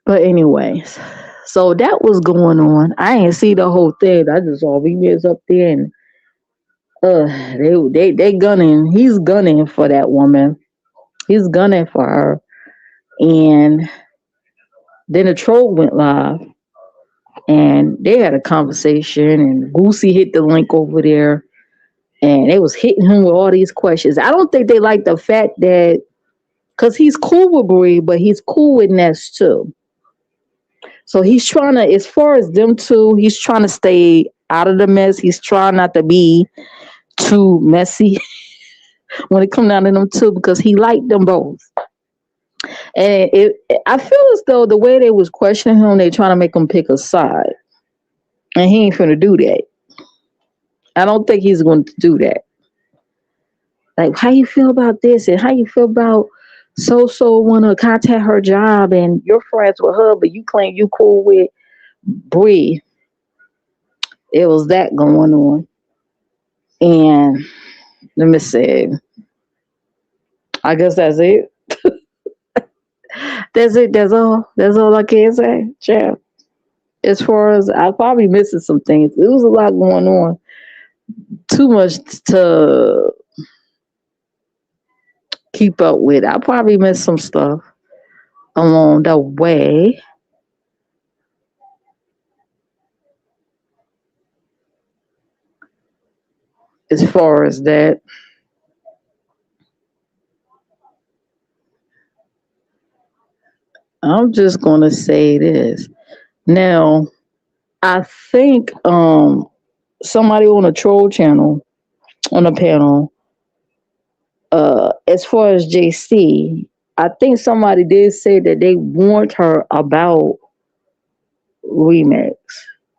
But anyways, so that was going on. I ain't see the whole thing. I just saw VBS up there and they gunning. He's gunning for that woman. He's gunning for her. And then the troll went live and they had a conversation and Boosie hit the link over there and they was hitting him with all these questions. I don't think they like the fact that because he's cool with Bree, but he's cool with Ness too. So he's trying to, as far as them two, he's trying to stay out of the mess. He's trying not to be too messy when it comes down to them two because he liked them both. And I feel as though the way they was questioning him, they trying to make him pick a side. And he ain't finna do that. I don't think he's going to do that. Like, how you feel about this? And how you feel about so want to contact her job and you're friends with her, but you claim you cool with Bree. It was that going on. And let me see. I guess that's it. That's it. That's all. That's all I can say. Yeah. As far as I probably missing some things. It was a lot going on. Too much to keep up with. I probably missed some stuff along the way. As far as that. I'm just gonna say this. Now, I think somebody on a troll channel on a panel, as far as JC, I think somebody did say that they warned her about Remix.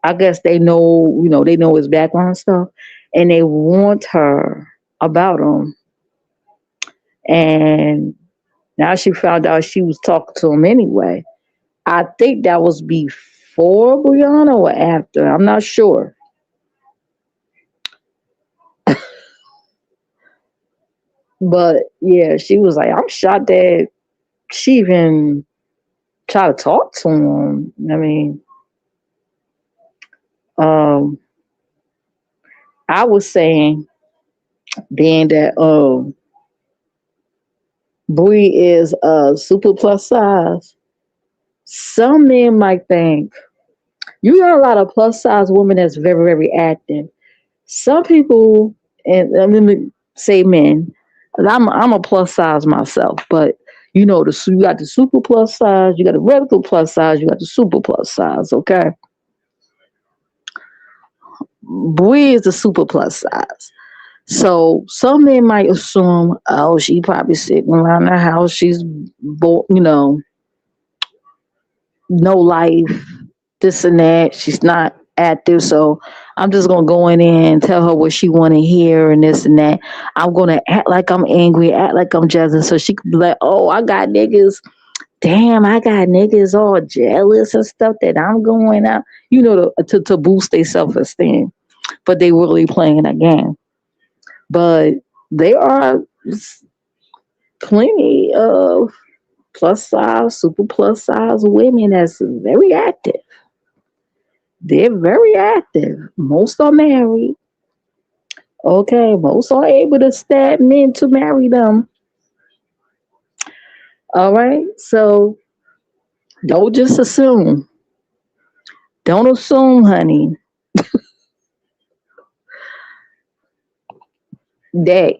I guess they know, they know his background stuff, and they warned her about him. And now she found out she was talking to him anyway. I think that was before Brianna or after. I'm not sure. But yeah, she was like, I'm shocked that she even tried to talk to him. I mean, I was saying, being that Bree is super plus size, some men might think you got a lot of plus size women that's very, very active. Some people, and I'm gonna say men, I'm a plus size myself, but you got the super plus size, you got the regular plus size, you got the super plus size, okay? Bree is the super plus size. So some men might assume, oh, she probably sitting around the house, she's no life, this and that. She's not active, so I'm just gonna go in there and tell her what she want to hear and this and that. I'm gonna act like I'm angry, act like I'm jealous, so she could be like, "Oh, I got niggas. Damn, I got niggas all jealous and stuff that I'm going out." To boost their self esteem, but they really playing a game. But there are plenty of plus size, super plus size women that's very active. They're very active. Most are married. Okay, most are able to stab men to marry them. All right, so don't just assume. Don't assume, honey, that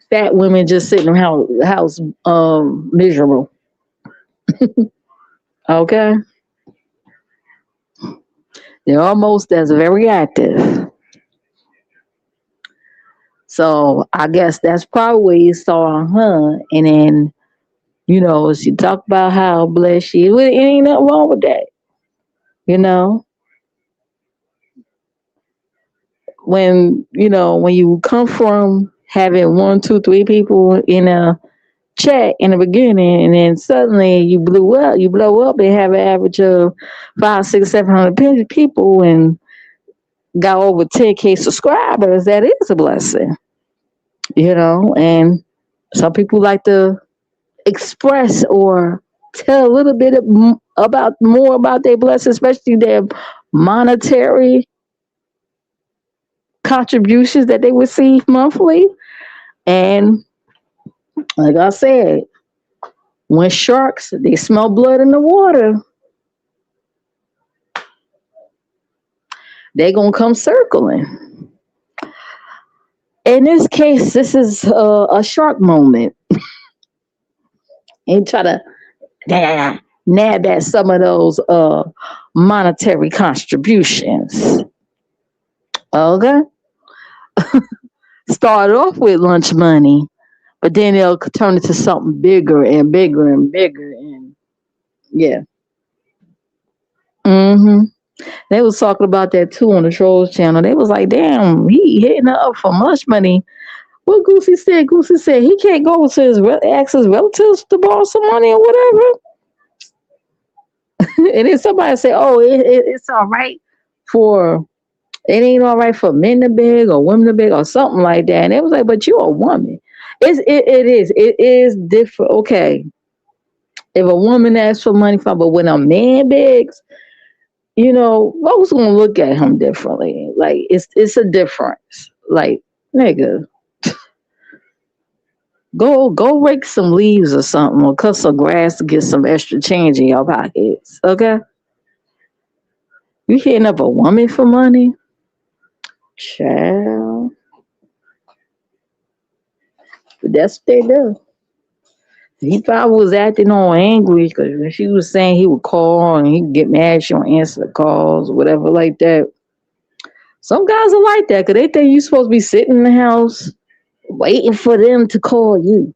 fat women just sitting around the house miserable. Okay, they're almost as very active. So I guess that's probably where you saw her, and then she talked about how blessed she is. Well, it ain't nothing wrong with that. You know, when you come from having 1, 2, 3 people in a chat in the beginning, and then suddenly you blow up and have an average of 5, 6, 700 people and got over 10K subscribers. That is a blessing, and some people like to express or tell a little bit about more about their blessing, especially their monetary contributions that they receive monthly. And like I said, when sharks, they smell blood in the water, they gonna come circling. In this case, this is a shark moment. And try to nab at some of those monetary contributions. Okay? Start off with lunch money, but then they'll turn into something bigger and bigger and bigger. And yeah. Mm-hmm. They was talking about that too on the Trolls channel. They was like, damn, he hitting her up for much money. What Goosey said? Goosey said he can't go to ask his relatives to borrow some money or whatever. And then somebody say, oh, it's all right for, it ain't all right for men to beg or women to beg or something like that. And it was like, but you're a woman. It is different. Okay. If a woman asks for money, fine, but when a man begs, folks gonna look at him differently. Like it's a difference. Like, nigga, go rake some leaves or something, or cut some grass to get some extra change in your pockets. Okay, you hitting up a woman for money, child? But that's what they do. He probably was acting all angry because when she was saying he would call and he'd get mad, she don't answer the calls or whatever like that. Some guys are like that because they think you're supposed to be sitting in the house waiting for them to call you.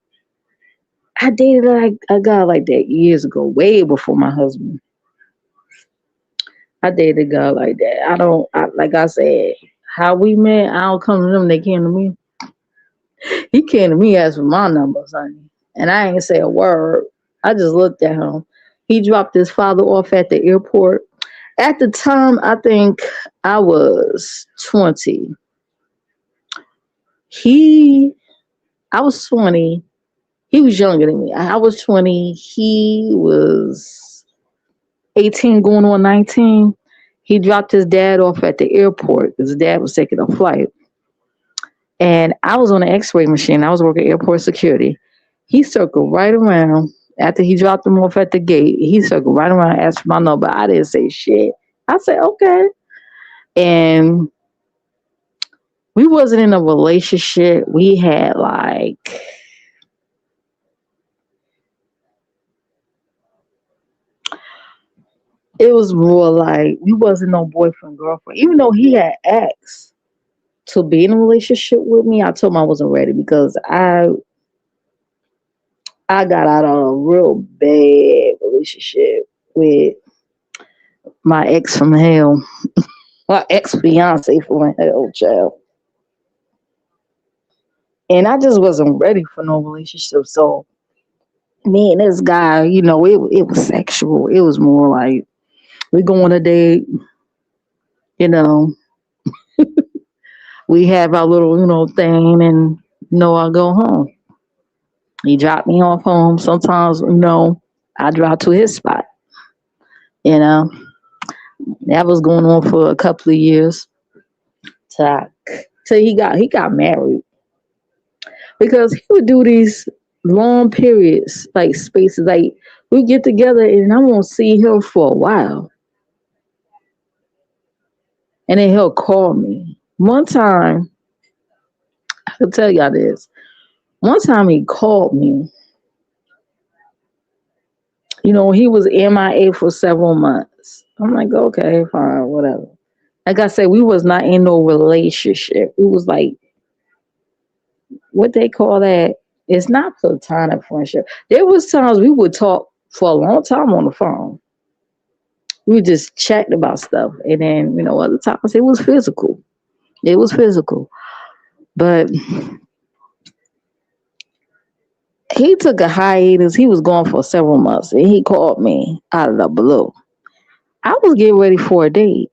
I dated a guy like that years ago, way before my husband. I dated a guy like that. Like I said, how we met, I don't come to them, they came to me. He came to me, asked for my number, son. And I ain't say a word. I just looked at him. He dropped his father off at the airport. At the time, I think I was 20. I was 20. He was younger than me. I was 20. He was 18 going on 19. He dropped his dad off at the airport because his dad was taking a flight. And I was on an x-ray machine. I was working airport security. He circled right around. After he dropped him off at the gate, he circled right around and asked for my number. I didn't say shit. I said, okay. And we wasn't in a relationship. We had it was more like we wasn't no boyfriend, girlfriend. Even though he had asked to be in a relationship with me, I told him I wasn't ready because I got out of a real bad relationship with my ex from hell. My ex-fiance from hell, child. And I just wasn't ready for no relationship. So me and this guy, it was sexual. It was more like we go on a date, we have our little, thing, and I go home. He dropped me off home. Sometimes, I drive to his spot. That was going on for a couple of years. Till he got married. Because he would do these long periods, like spaces, like we get together and I won't see him for a while. And then he'll call me. One time, I can tell y'all this. One time he called me. He was MIA for several months. I'm like, okay, fine, whatever. Like I said, we was not in no relationship. It was like, what they call that? It's not platonic friendship. There was times we would talk for a long time on the phone. We would just chat about stuff. And then, other times it was physical. It was physical. But He took a hiatus. He was gone for several months, and he called me out of the blue. I was getting ready for a date.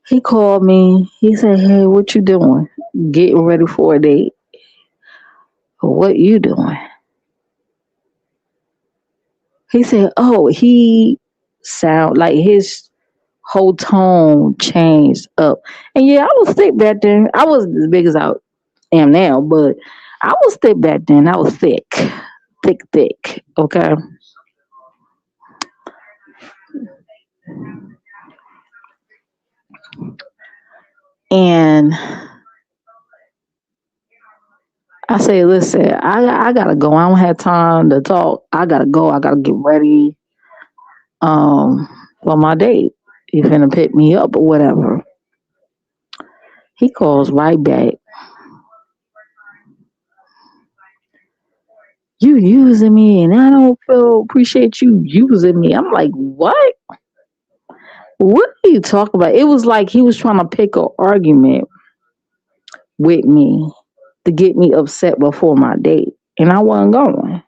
He called me. He said, "Hey, what you doing? Getting ready for a date? What you doing?" He said, "Oh, he sound like his whole tone changed up." And yeah, I was thick back then. I wasn't as big as I am now, but I was thick back then. I was thick, thick, thick. Okay, and I say, "Listen, I gotta go. I don't have time to talk. I gotta go. I gotta get ready um for my date. He finna pick me up or whatever." He calls right back. "You using me, and I don't feel appreciate you using me." I'm like, "What? What are you talking about?" It was like he was trying to pick an argument with me to get me upset before my date, and I wasn't going.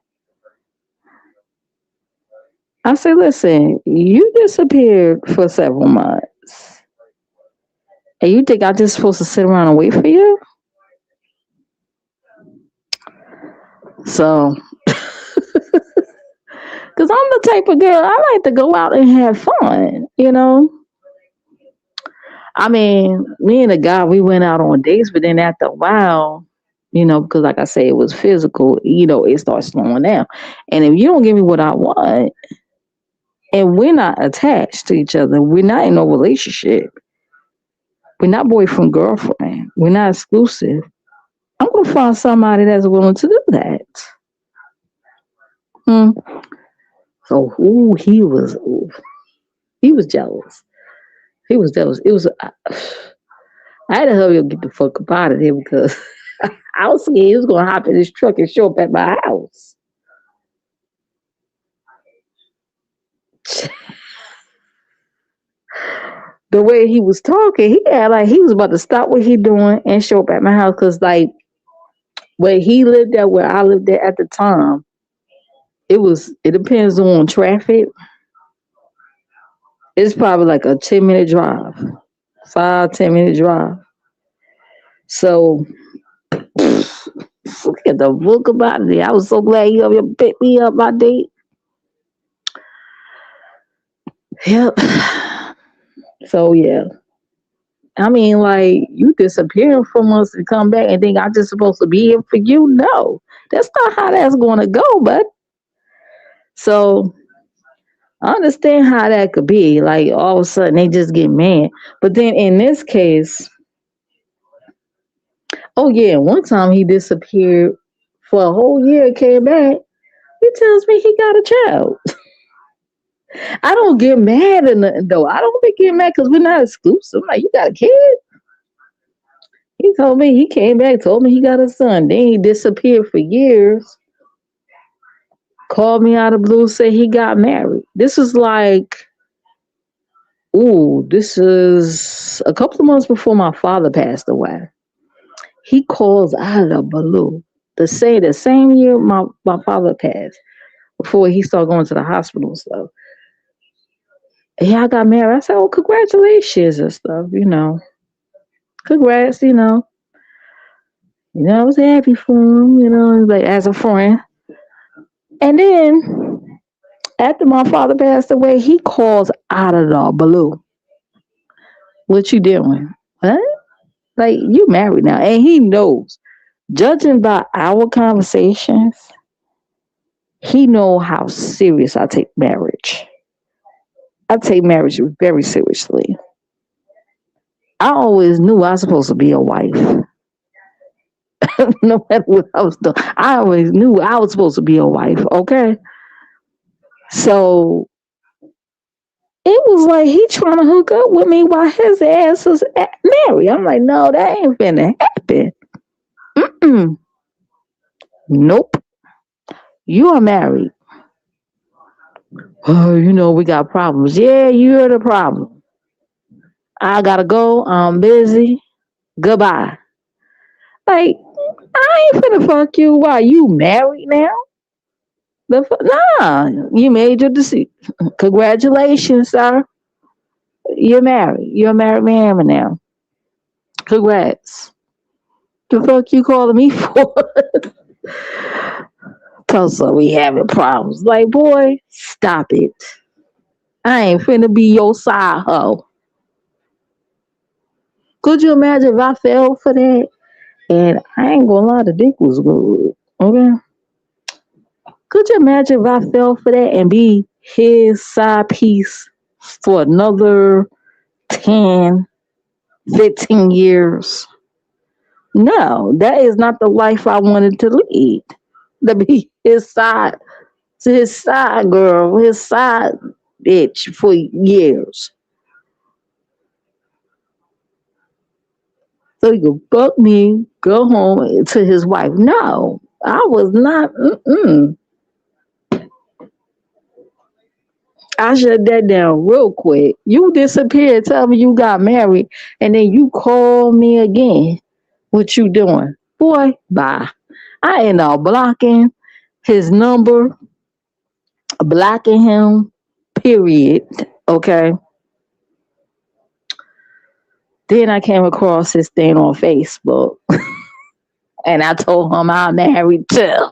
I said, "Listen, you disappeared for several months, and you think I just supposed to sit around and wait for you?" So, because I'm the type of girl I like to go out and have fun, you know. I mean, me and the guy, we went out on dates, but then after a while, because like I say, it was physical, it starts slowing down. And if you don't give me what I want, and we're not attached to each other, we're not in no relationship, we're not boyfriend, girlfriend, we're not exclusive, I'm going to find somebody that's willing to do that. Hmm. So, he was jealous. He was jealous. I had to hurry up get the fuck up out of there because I was scared he was gonna hop in his truck and show up at my house. The way he was talking, he had like he was about to stop what he doing and show up at my house because like where he lived at, where I lived at the time, it depends on traffic. It's probably like a 10-minute drive, 5-10 minute drive. So forget the book about it. I was so glad you ever picked me up my date. Yep. So yeah. I mean, like, you disappearing from us and come back and think I'm just supposed to be here for you? No, that's not how that's going to go, bud. So I understand how that could be. Like, all of a sudden, they just get mad. But then in this case, oh, yeah, one time he disappeared for a whole year, came back. He tells me he got a child. I don't get mad or nothing, though. I don't be getting mad because we're not exclusive. I'm like, you got a kid? He told me he came back, told me he got a son. Then he disappeared for years. Called me out of the blue, said he got married. This is like, this is a couple of months before my father passed away. He calls out of the blue to say the same year my father passed, before he started going to the hospital and stuff. Yeah, I got married. I said, "Oh, congratulations," and stuff. Congrats, I was happy for him, like as a friend. And then after my father passed away, he calls out of the blue. "What you doing?" What? Like, you married now. And he knows. Judging by our conversations, he know how serious I take marriage. I take marriage very seriously. I always knew I was supposed to be a wife. No matter what I was doing. I always knew I was supposed to be a wife, okay? So it was like he trying to hook up with me while his ass was married. I'm like, no, that ain't finna happen. Mm-mm. Nope. You are married. Oh, we got problems. Yeah, you're the problem. I gotta go. I'm busy. Goodbye. Like, I ain't finna fuck you while you married now. Nah, you made your decision. Congratulations, sir. You're married. You're a married man now. Congrats. The fuck you calling me for? Tulsa, we having problems. Like, boy, stop it. I ain't finna be your side hoe. Could you imagine if I fell for that? And I ain't gonna lie, the dick was good. Okay. Could you imagine if I fell for that and be his side piece for another 10, 15 years? No, that is not the life I wanted to lead. To be his side girl, his side bitch for years. So he could fuck me, go home to his wife. No, I was not. I shut that down real quick. You disappeared, tell me you got married, and then you call me again. What you doing? Boy, bye. I end up blocking his number, blocking him, period. Okay. Then I came across his thing on Facebook, and I told him I'm married too.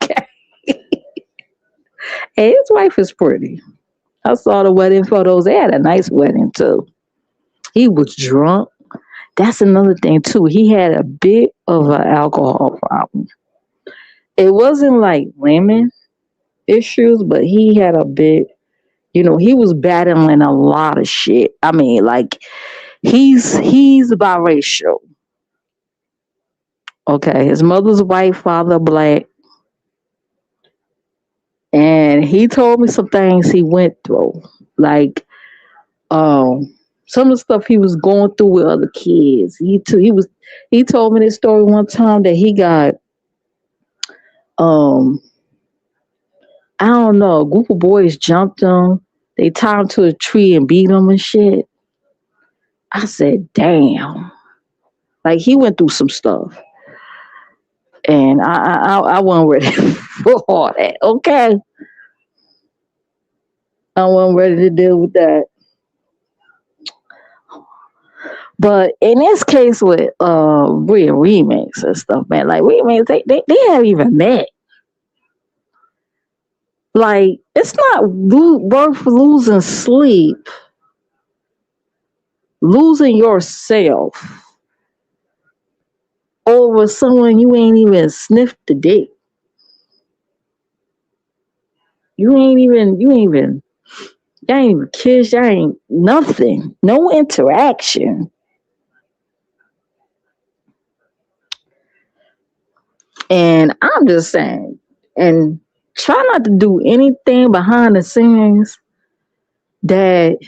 Okay. And his wife is pretty. I saw the wedding photos. They had a nice wedding too. He was drunk. That's another thing too. He had a bit of an alcohol problem. It wasn't like women issues, but he had a bit, he was battling a lot of shit. I mean, like he's biracial. Okay. His mother's white, father black. And he told me some things he went through. Like some of the stuff he was going through with other kids. He told me this story one time that he got I don't know, a group of boys jumped him. They tied him to a tree and beat him and shit. I said, damn. Like he went through some stuff. And I wasn't ready for all that. Okay. I wasn't ready to deal with that. But in this case with real Remix and stuff, man, like Remix, they haven't even met. Like, it's not worth losing sleep, losing yourself over someone you ain't even sniffed the dick. You ain't even kissed, y'all ain't nothing. No interaction. And I'm just saying, and try not to do anything behind the scenes that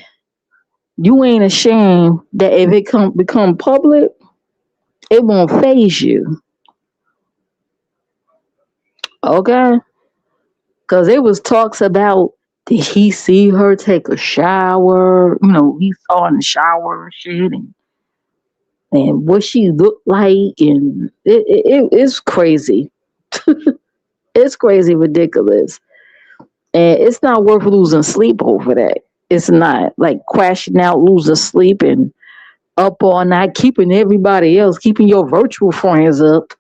you ain't ashamed that if it become public, it won't phase you. Okay? Because it was talks about, did he see her take a shower? He saw in the shower and shit, and what she looked like, and it's crazy. It's crazy ridiculous. And it's not worth losing sleep over that. It's not. Like crashing out, losing sleep, and up all night, keeping everybody else, keeping your virtual friends up.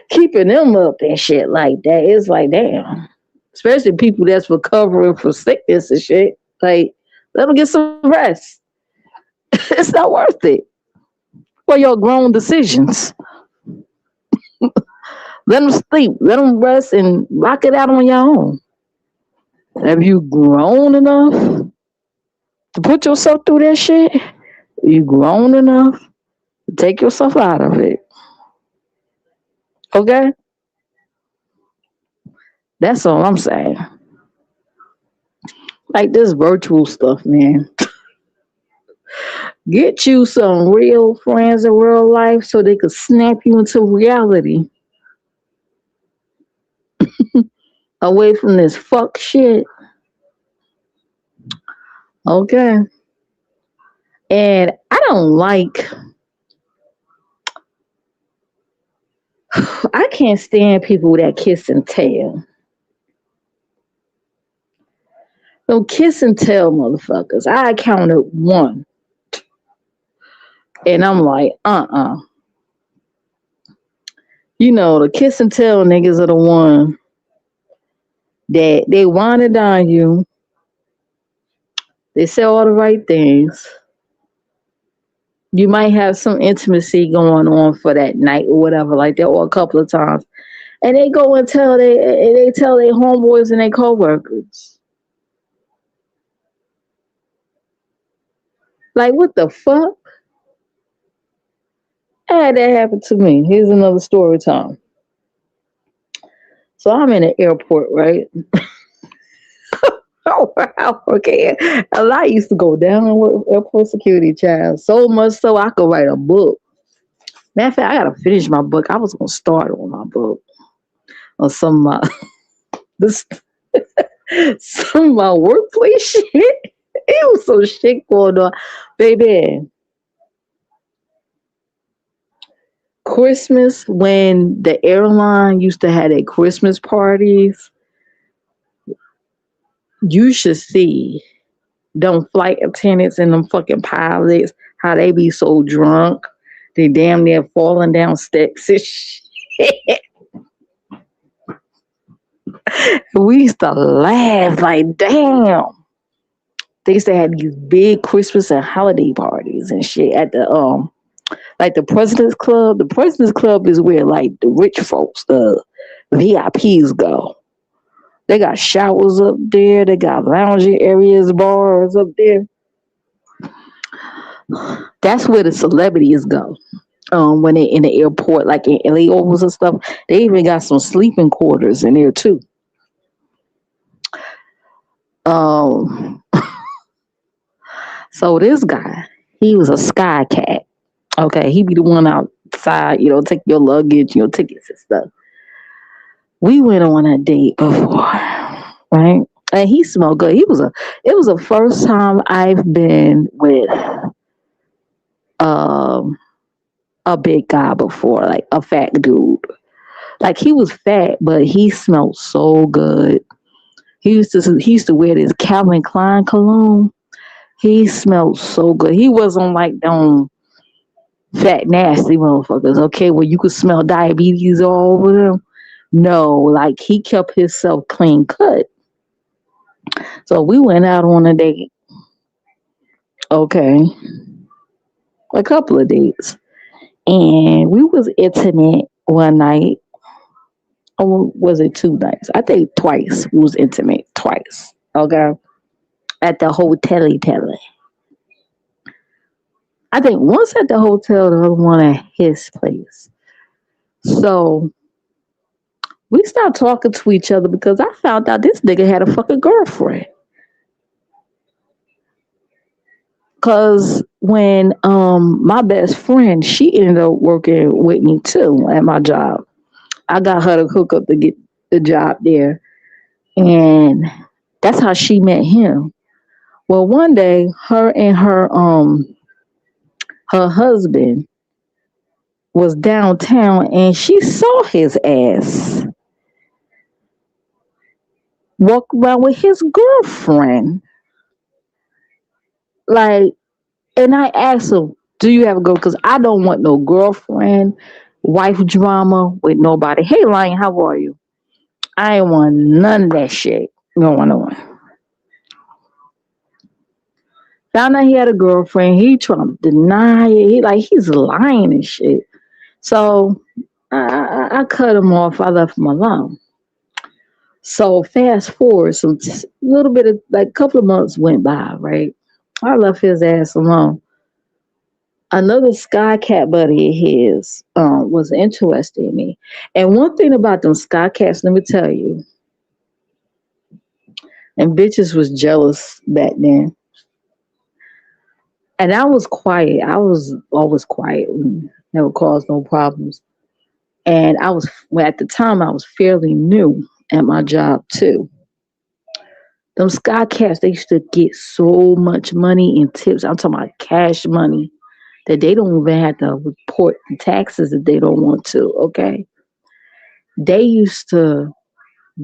Keeping them up and shit like that. It's like, damn. Especially people that's recovering from sickness and shit. Like, let them get some rest. It's not worth it for your grown decisions. Let them sleep. Let them rest and rock it out on your own. Have you grown enough to put yourself through that shit? You grown enough to take yourself out of it. Okay? That's all I'm saying. Like this virtual stuff, man. Get you some real friends in real life so they could snap you into reality. Away from this fuck shit. Okay. And I don't like I can't stand people that kiss and tell. No kiss and tell motherfuckers. I counted one. And I'm like, You know, the kiss and tell niggas are the one that they wanted on you. They say all the right things. You might have some intimacy going on for that night or whatever, like that, or a couple of times. And they go and they tell their homeboys and their coworkers. Like, what the fuck? I had that happen to me. Here's another story time. So I'm in the airport, right? Oh, wow. Okay. A lot used to go down with airport security, child. So much so I could write a book. Matter of fact, I gotta finish my book. I was gonna start on my book on some of my this some of my workplace shit. It was some shit going on, baby. Christmas, when the airline used to have their Christmas parties, you should see them flight attendants and them fucking pilots, how they be so drunk. They damn near falling down steps and shit. We used to laugh like, damn. They used to have these big Christmas and holiday parties and shit at the like the President's Club. The President's Club is where like the rich folks, the VIPs go. They got showers up there. They got lounging areas, bars up there. That's where the celebrities go. When they're in the airport, like in layovers and stuff, they even got some sleeping quarters in there too. So this guy, he was a sky cat. Okay, he be the one outside, take your luggage, tickets and stuff. We went on a date before, right? And he smelled good. It was the first time I've been with a big guy before, like a fat dude. Like he was fat, but he smelled so good. He used to wear this Calvin Klein cologne. He smelled so good. He wasn't like them fat nasty motherfuckers. Okay, well you could smell diabetes all over them. No, like he kept himself clean cut. So we went out on a date. Okay, a couple of dates, and we was intimate one night. Or was it 2 nights? I think twice. We was intimate twice. Okay, at the hotel. I think once at the hotel, the other one at his place. So we stopped talking to each other because I found out this nigga had a fucking girlfriend. Cause when my best friend, she ended up working with me too at my job. I got her to hook up to get the job there. And that's how she met him. Well, one day her and her husband was downtown and she saw his ass walk around with his girlfriend. Like, and I asked him, do you have a girl? Because I don't want no girlfriend, wife drama with nobody. Hey, Lion, how are you? I ain't want none of that shit going on. Found out he had a girlfriend. He trying to deny it. He's lying and shit. So I cut him off. I left him alone. So fast forward, so just a little bit of like a couple of months went by, right? I left his ass alone. Another sky cat buddy of his was interested in me. And one thing about them sky cats, let me tell you, and bitches was jealous back then. And I was quiet. I was always quiet. Never caused no problems. And at the time, I was fairly new at my job too. Them sky cats, they used to get so much money in tips. I'm talking about cash money that they don't even have to report the taxes if they don't want to, okay? they used to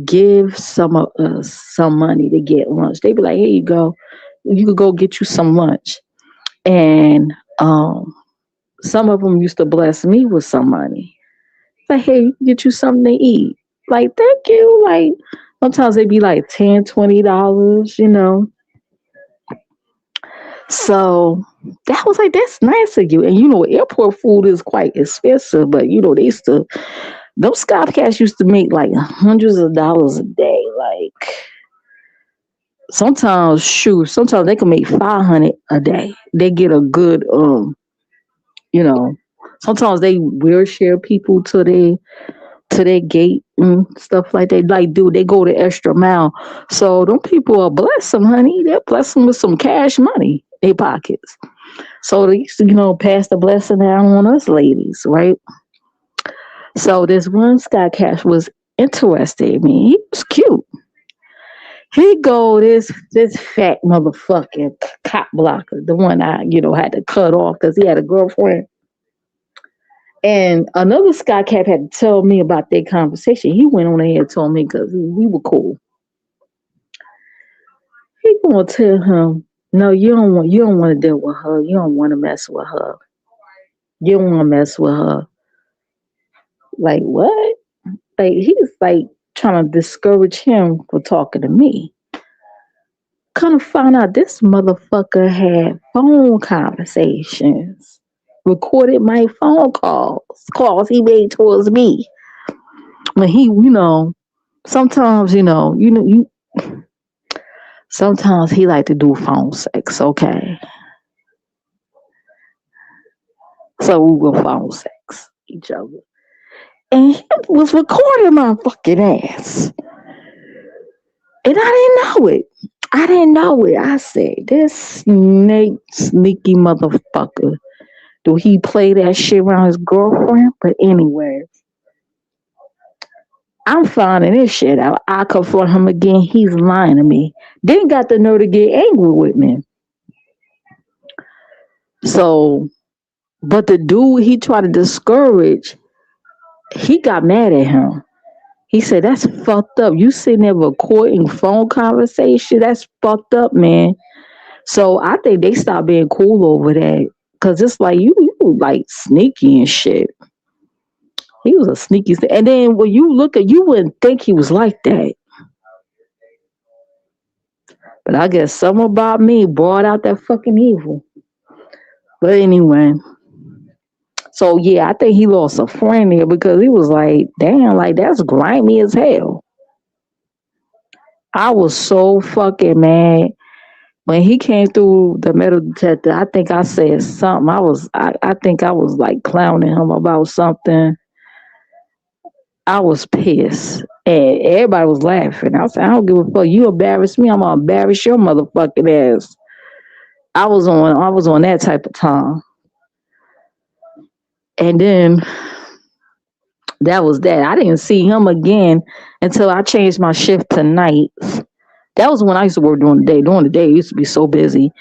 give some of us some money to get lunch. They'd be like, here you go. You could go get you some lunch. And some of them used to bless me with some money. Like, hey, get you something to eat. Like, thank you. Like, sometimes they'd be like $10, $20, you know. So that was like, that's nice of you. And you know, airport food is quite expensive, but you know, they used to, those Sky Cats used to make like hundreds of dollars a day. Like, sometimes they can make 500 a day. They get a good, you know, sometimes they wheelchair people to their gate and stuff like that. Like, dude, they go the extra mile. So them people are bless them, honey. They're blessing with some cash money in their pockets. So they used to, you know, pass the blessing down on us ladies, right? So this one Sky Cash was interested in me. He was cute. He go this fat motherfucking cop blocker, the one I, you know, had to cut off because he had a girlfriend. And another Sky Cap had to tell me about their conversation. He went on ahead and told me because we were cool. He gonna tell him, no, you don't want to deal with her. You don't want to mess with her. You don't want to mess with her. Like what? Like he's like trying to discourage him for talking to me. Kind of found out this motherfucker had phone conversations, recorded my phone calls he made towards me. When he, you know, sometimes, sometimes he like to do phone sex, okay? So we will phone sex each other. And he was recording my fucking ass. And I didn't know it. I said, this sneaky motherfucker. Do he play that shit around his girlfriend? But anyway, I'm finding this shit out. I confront him again. He's lying to me. Then got the nerve to get angry with me. So, but the dude he tried to discourage, he got mad at him. He said, that's fucked up. You sitting there recording phone conversation. That's fucked up, man. So I think they stopped being cool over that. Cause it's like you like sneaky and shit. He was a sneaky. And then when you look at, you wouldn't think he was like that. But I guess something about me brought out that fucking evil. But anyway. So yeah, I think he lost a friend there because he was like, damn, like that's grimy as hell. I was so fucking mad. When he came through the metal detector, I think I said something. I think I was like clowning him about something. I was pissed. And everybody was laughing. I said, I don't give a fuck. You embarrass me, I'm gonna embarrass your motherfucking ass. I was on that type of time. And then that was that. I didn't see him again until I changed my shift to nights. That was when I used to work during the day. During the day, it used to be so busy.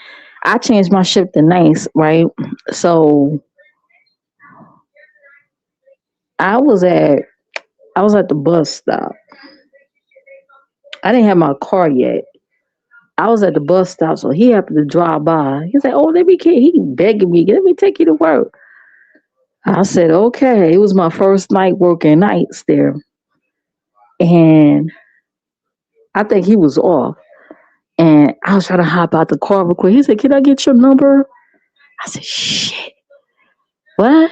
I changed my shift to nights, right? So I was at the bus stop. I didn't have my car yet. I was at the bus stop, so he happened to drive by. He's like, "Oh, he begging me, let me take you to work." I said, "Okay." It was my first night working nights there, and I think he was off. And I was trying to hop out the car real quick. He said, "Can I get your number?" I said, "Shit, what?"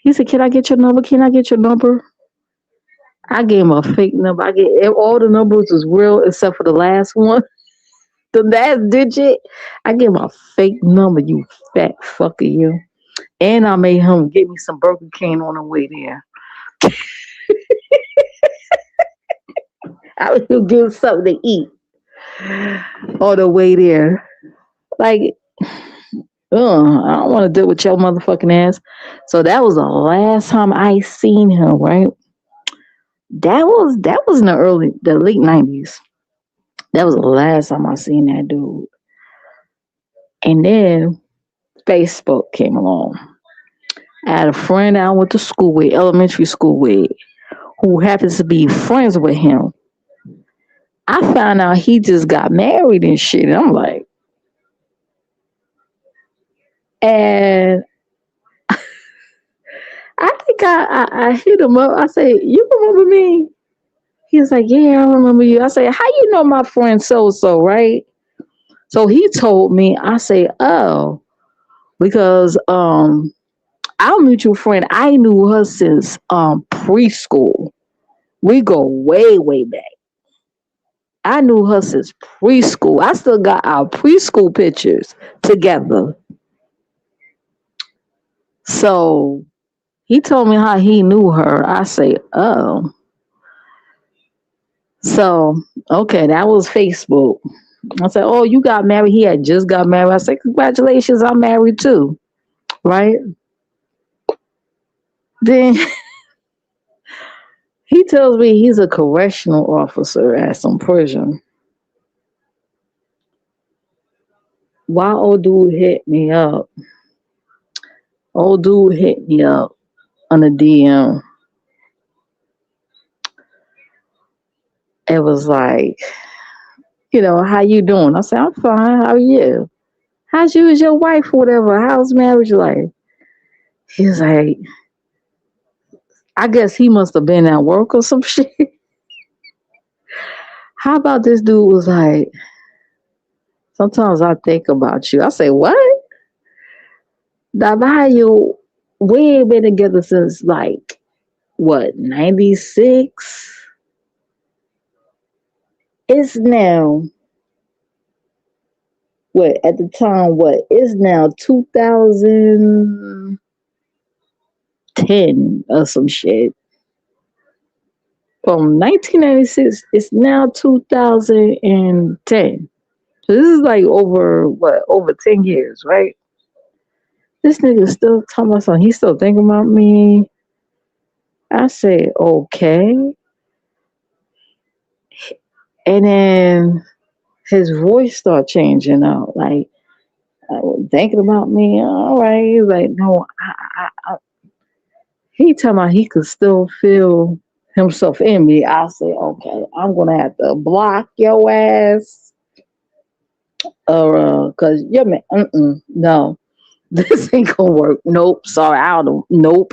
He said, "Can I get your number? Can I get your number?" I gave him a fake number. All the numbers was real except for the last one. The last digit. I gave him a fake number, you fat fucker, you. And I made him get me some Burger King on the way there. I would give him something to eat on the way there. Like, I don't want to deal with your motherfucking ass. So that was the last time I seen him, right? That was in the late 90s. That was the last time I seen that dude. And then Facebook came along. I had a friend I went to school with, elementary school with, who happens to be friends with him. I found out he just got married and shit. And I'm like, and I think I hit him up. I say, "You remember me?" He was like, "Yeah, I remember you." I say, "How you know my friend so so, right?" So he told me. I say, "Oh, because our mutual friend, I knew her since preschool. We go way way back. I knew her since preschool. I still got our preschool pictures together." So he told me how he knew her. I say, "Oh, so okay, that was Facebook." I said, "Oh, you got married." He had just got married. I said, "Congratulations, I'm married too." Right? Then he tells me he's a correctional officer at some prison. Why old dude hit me up on a DM. It was like, how you doing? I said, "I'm fine. How are you? How's you as your wife or whatever? How's marriage life?" He was like, I guess he must have been at work or some shit. How about this dude was like, "Sometimes I think about you." I say, "What? Now, how you? We ain't been together since like what, 96? It's now what at the time what is now 2010 or some shit. From 1996, it's now 2010. So this is like over 10 years, right? This nigga still talking about something. He still thinking about me. I say, okay. And then his voice start changing out. Like, thinking about me. All right. He's like, no, he talking about he could still feel himself in me. I say, okay, I'm going to have to block your ass. Or, cause you're man, no, this ain't gonna work. Nope. Sorry. I don't, nope.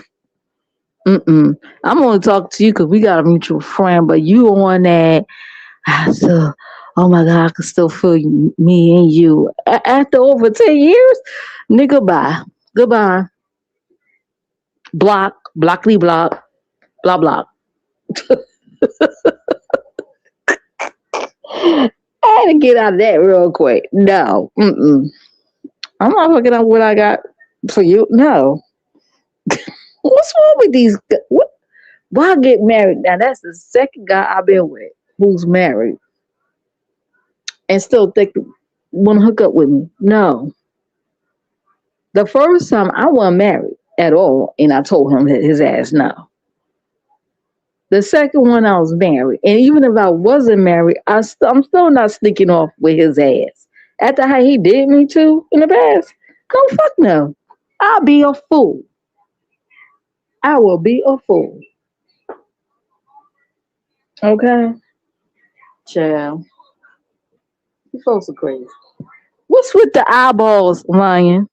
I'm only talking to you because we got a mutual friend, but you on that. I still, oh my God, I can still feel me and you. After over 10 years, nigga, bye. Goodbye. Blockly block, blah, blah. I had to get out of that real quick. No, I'm not hooking up what I got for you. No. What's wrong with these? What? Why get married? Now, that's the second guy I've been with who's married and still think want to hook up with me. No. The first time I wasn't married at all, and I told him his ass no. The second one I was married, and even if I wasn't married, I'm still not sneaking off with his ass. After how he did me too in the past, no fuck no. I'll be a fool. I will be a fool. Okay, child. You folks are crazy. What's with the eyeballs, Lion?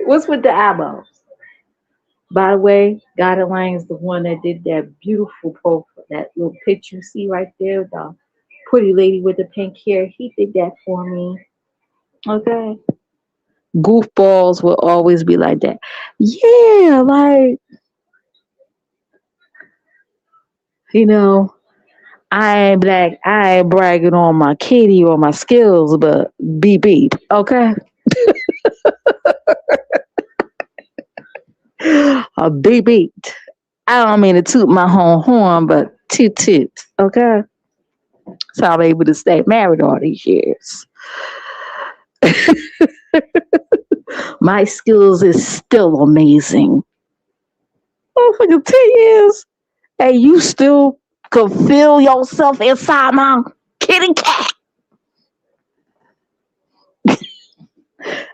What's with the eyeballs? By the way, God is the one that did that beautiful profile, that little picture you see right there, the pretty lady with the pink hair. He did that for me. Okay. Goofballs will always be like that. Yeah, like, you know, I ain't bragging on my kitty or my skills, but beep beep. Okay. A beep beep. I don't mean to toot my own horn, but toot toot. Okay. So I'm able to stay married all these years. My skills is still amazing. Oh, for the 10 years. And you still could feel yourself inside my kitty cat.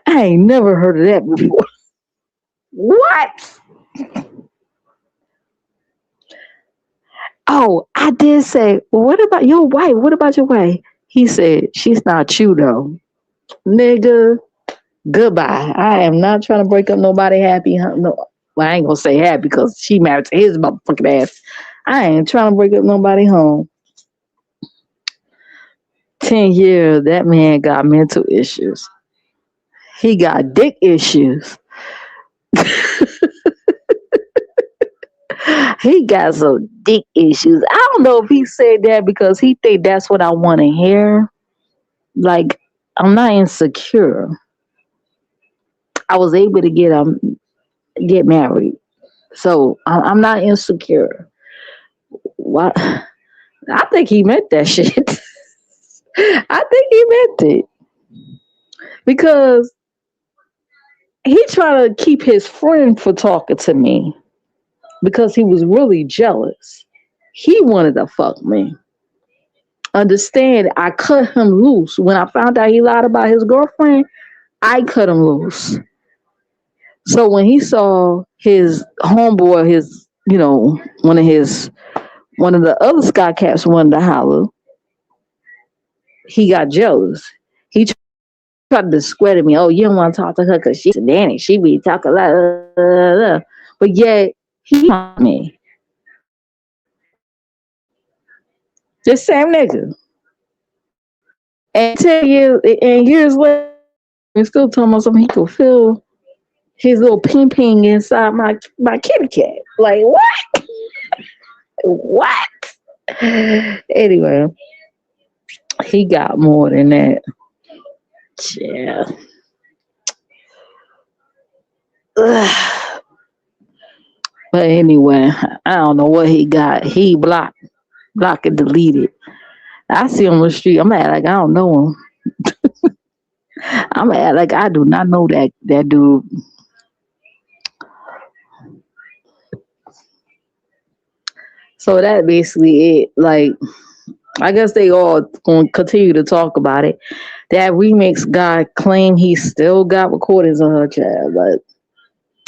I ain't never heard of that before. What? Oh, I did say, well, what about your wife? What about your wife? He said, she's not you though. Nigga, goodbye. I am not trying to break up nobody happy. No, well, I ain't gonna say happy because she married to his motherfucking ass. I ain't trying to break up nobody home. 10 years, that man got mental issues. He got dick issues. He got some dick issues. I don't know if he said that because he think that's what I want to hear. Like, I'm not insecure. I was able to get married, so I'm not insecure. What? I think he meant that shit. I think he meant it because he tried to keep his friend from talking to me because he was really jealous. He wanted to fuck me. Understand, I cut him loose. When I found out he lied about his girlfriend, I cut him loose. So when he saw his homeboy, one of the other sky caps wanted to holler, he got jealous. He tried to sweat at me. Oh, you don't want to talk to her because she's a nanny. She be talking like, but yet he on me. This same nigga. And 10 years and years later, he's still talking about something he could feel his little ping ping inside my kitty cat. Like what? What? Anyway, he got more than that. Yeah. Ugh. But anyway, I don't know what he got. He blocked and deleted. I see him on the street. I'm at like I don't know him. I'm at like I do not know that dude. So that basically it. Like I guess they all going to continue to talk about it. That remix guy claimed he still got recordings of her child, but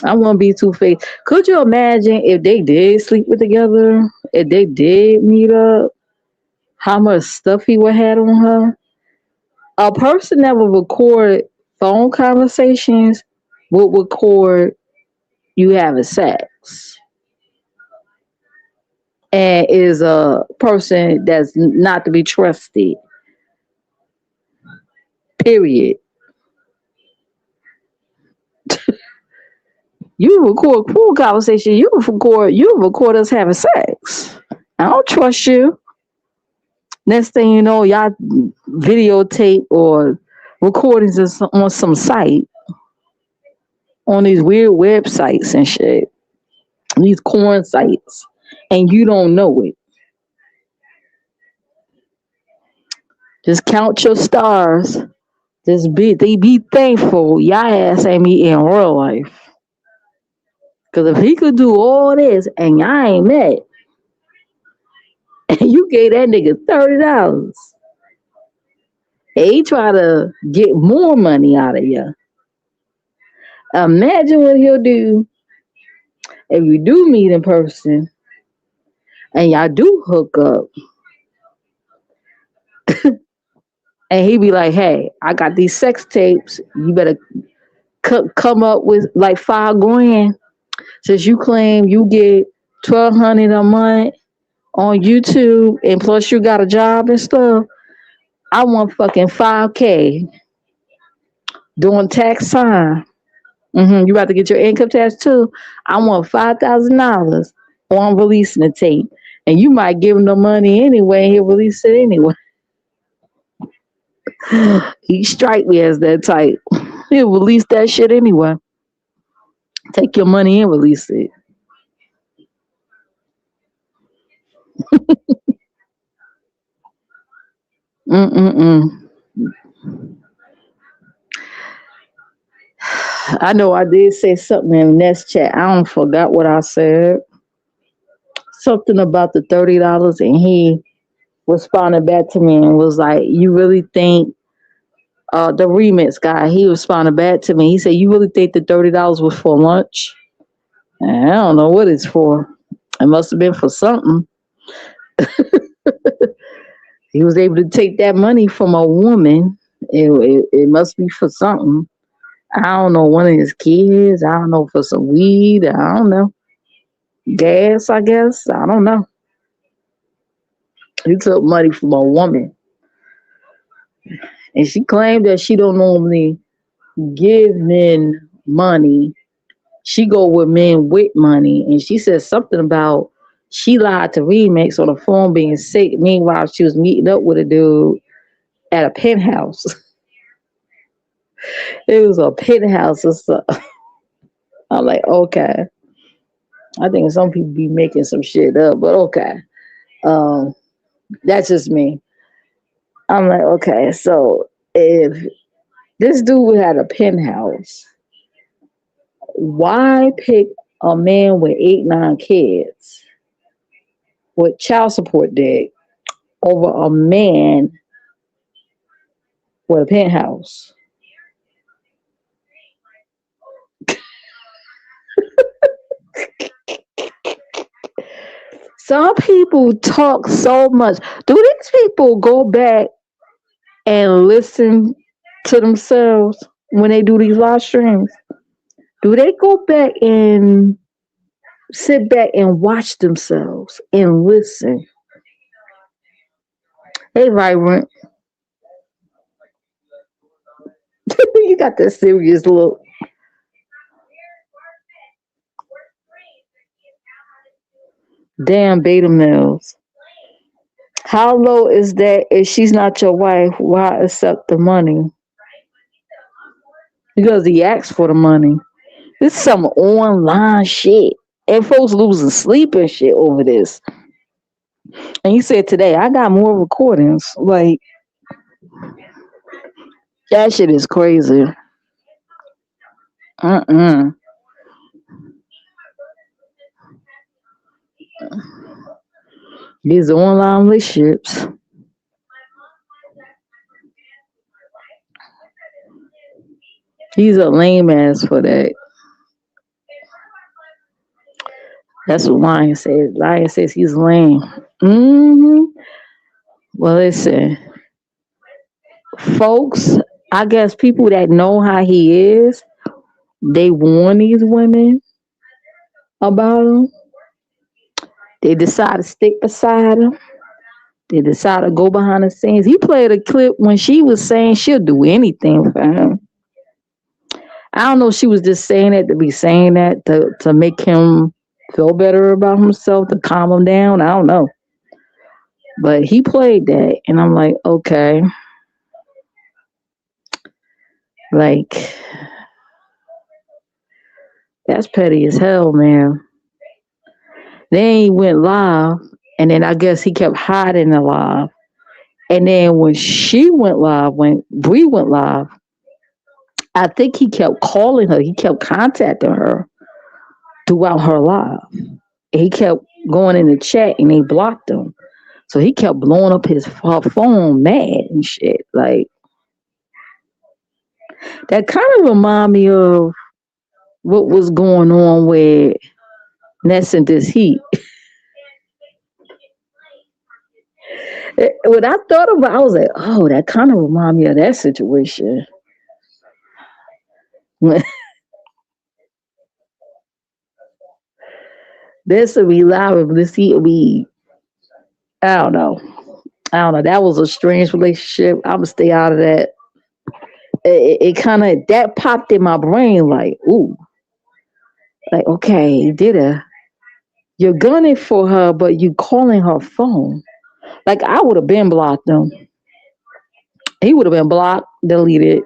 I won't be too fake. Could you imagine if they did sleep with together? If they did meet up, how much stuff he would have on her? A person that would record phone conversations would record you having sex. And is a person that's not to be trusted. Period. You record cool conversation. You record us having sex. I don't trust you. Next thing you know, y'all videotape or recordings on some site on these weird websites and shit. These corn sites. And you don't know it. Just count your stars. Be thankful y'all ass ain't me in real life. Cause if he could do all this and y'all ain't met, and you gave that nigga $30, and he try to get more money out of you. Imagine what he'll do if you do meet in person and y'all do hook up. And he be like, hey, I got these sex tapes. You better come up with like $5,000. Since you claim you get $1,200 a month on YouTube and plus you got a job and stuff, I want fucking $5,000 during tax time. You about to get your income tax too. I want $5,000 or I'm releasing the tape. And you might give him the money anyway and he'll release it anyway. He strike me as that type. He'll release that shit anyway. Take your money and release it. I know I did say something in the next chat. I don't forgot what I said. Something about the $30 and he responded back to me and was like, you really think the remix guy, he responded back to me. He said, you really think the $30 was for lunch? And I don't know what it's for. It must have been for something. He was able to take that money from a woman. It must be for something. I don't know, one of his kids. I don't know, for some weed. I don't know. Gas, I guess. I don't know. He took money from a woman. And she claimed that she don't normally give men money. She go with men with money. And she said something about she lied to Remix on the phone being sick. Meanwhile, she was meeting up with a dude at a penthouse. It was a penthouse or something. I'm like, okay. I think some people be making some shit up, but okay. Um, that's just me. I'm like, okay, so if this dude had a penthouse, why pick a man with 8, 9 kids with child support debt over a man with a penthouse? Some people talk so much. Do these people go back and listen to themselves when they do these live streams? Do they go back and sit back and watch themselves and listen? Hey, Vibrant. You got that serious look. Damn, Beta Mills. How low is that if she's not your wife? Why accept the money? Because he asked for the money. This is some online shit. And folks losing sleep and shit over this. And he said today, I got more recordings. Like, that shit is crazy. These online relationships. He's a lame ass for that. That's what Lion says. Lion says he's lame. Well, listen, folks, I guess people that know how he is, they warn these women about him. They decide to stick beside him. They decide to go behind the scenes. He played a clip when she was saying she'll do anything for him. I don't know if she was just saying that to be saying that to make him feel better about himself, to calm him down. I don't know. But he played that, and I'm like, okay. Like, that's petty as hell, man. Then he went live, and then I guess he kept hiding the live. And then when she went live, when Bree went live, I think he kept calling her. He kept contacting her throughout her live. He kept going in the chat, and they blocked him. So he kept blowing up her phone mad and shit. Like, that kind of remind me of what was going on with Ness and This Heat. When I thought about it, I was like, oh, that kind of remind me of that situation. This will be live, and This Heat will be, I don't know. That was a strange relationship. I'm gonna stay out of that. It kind of, that popped in my brain like, ooh, like, okay, you're gunning for her, but you calling her phone. Like, I would have been blocked him. He would have been blocked, deleted,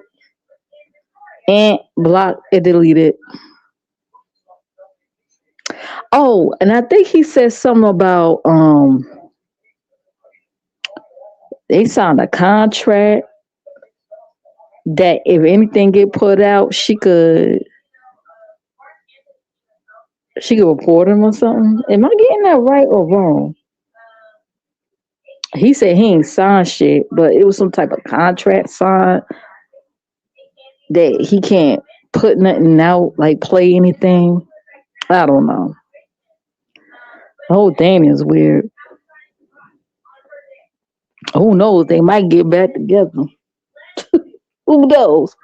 and blocked and deleted. Oh, and I think he said something about they signed a contract that if anything get put out, she could report him or something. Am I getting that right or wrong? He said he ain't signed shit, but it was some type of contract signed that he can't put nothing out, like play anything. I don't know. The whole thing is weird. Who knows? They might get back together. Who knows?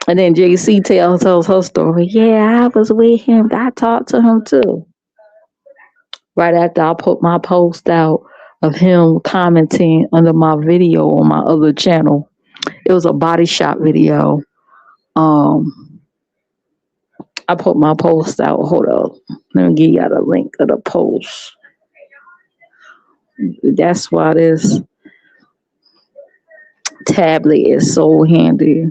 And then JC tells her story. Yeah, I was with him. I talked to him too. Right after I put my post out of him commenting under my video on my other channel. It was a body shop video. Um, I put my post out. Hold up. Let me give you the link of the post. That's why this tablet is so handy.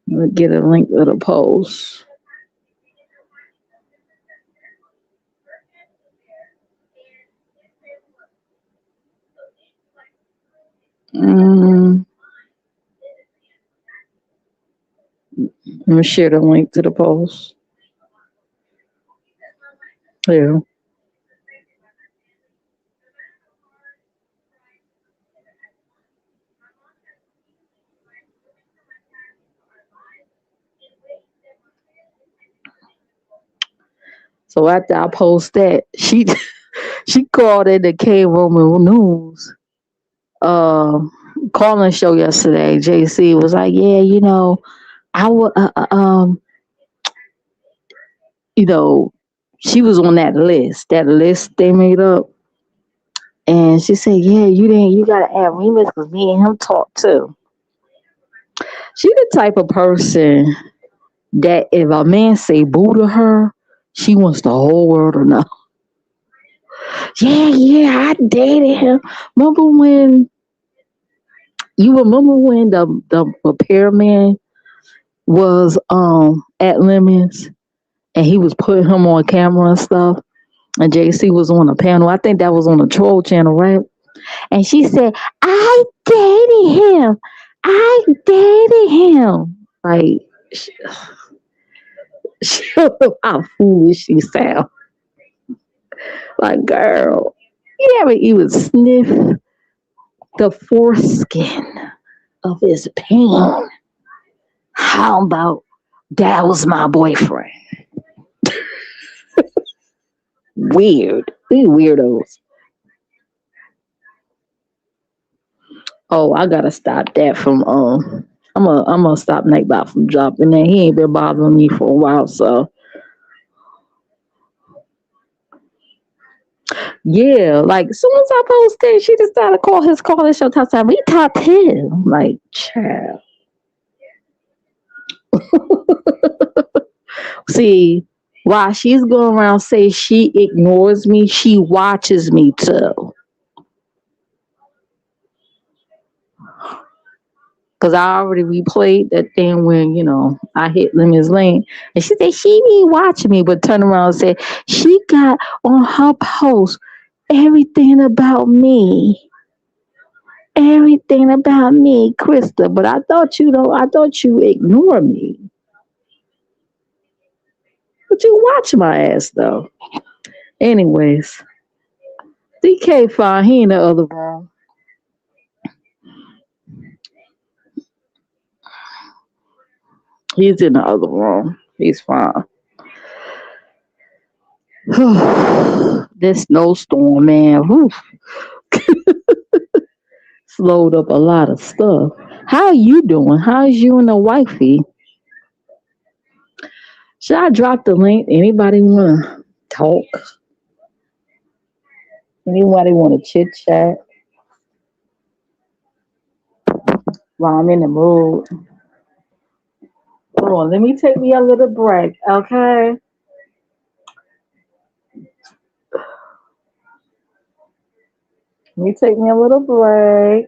Let me get a link of the post. Mm, let me share the link to the post. Yeah. So after I post that, she called in the K Roman News calling show yesterday. JC was like, yeah, I would you know, she was on that list they made up. And she said, yeah, you gotta add Remix because me and him talk too. She the type of person that if a man say boo to her, she wants the whole world to know. Yeah, I dated him. Remember when the repairman was at Lemons and he was putting him on camera and stuff, and JC was on a panel. I think that was on the Troll channel, right? And she said, I dated him. I dated him. Like, how foolish she sound. Like, girl, you ever even sniff the foreskin of his pain? How about that was my boyfriend? Weird. These weirdos. Oh, I gotta stop that from I'm gonna stop Nightbot from dropping that. He ain't been bothering me for a while, so yeah, like as soon as I posted, she decided to call his show top time. We top 10. Like, child. See, while she's going around saying she ignores me, she watches me too. Cause I already replayed that thing when, I hit Lemon's Lane. And she said she be watching me, but turn around and said she got on her post everything about me. Everything about me, Krista. But I thought you ignore me. But you watch my ass though. Anyways, DK fine. He in the other room. He's in the other room. He's fine. This snowstorm, man, whew, slowed up a lot of stuff. How are you doing? How's you and the wifey? Should I drop the link? Anybody want to talk? Anybody want to chit chat while I'm in the mood? Hold on, let me take me a little break, okay? Let me take me a little break.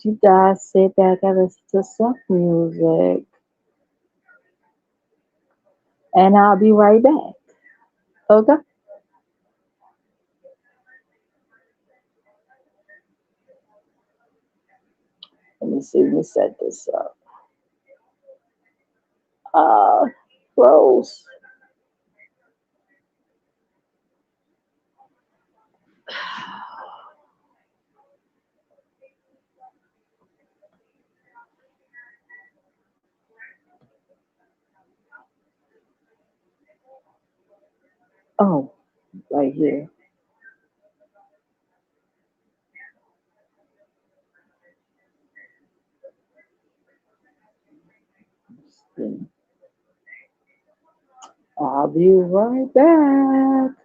You guys sit back and listen to some music. And I'll be right back. Okay? Let me see. Let me set this up. Close. Oh, right here. I'll be right back.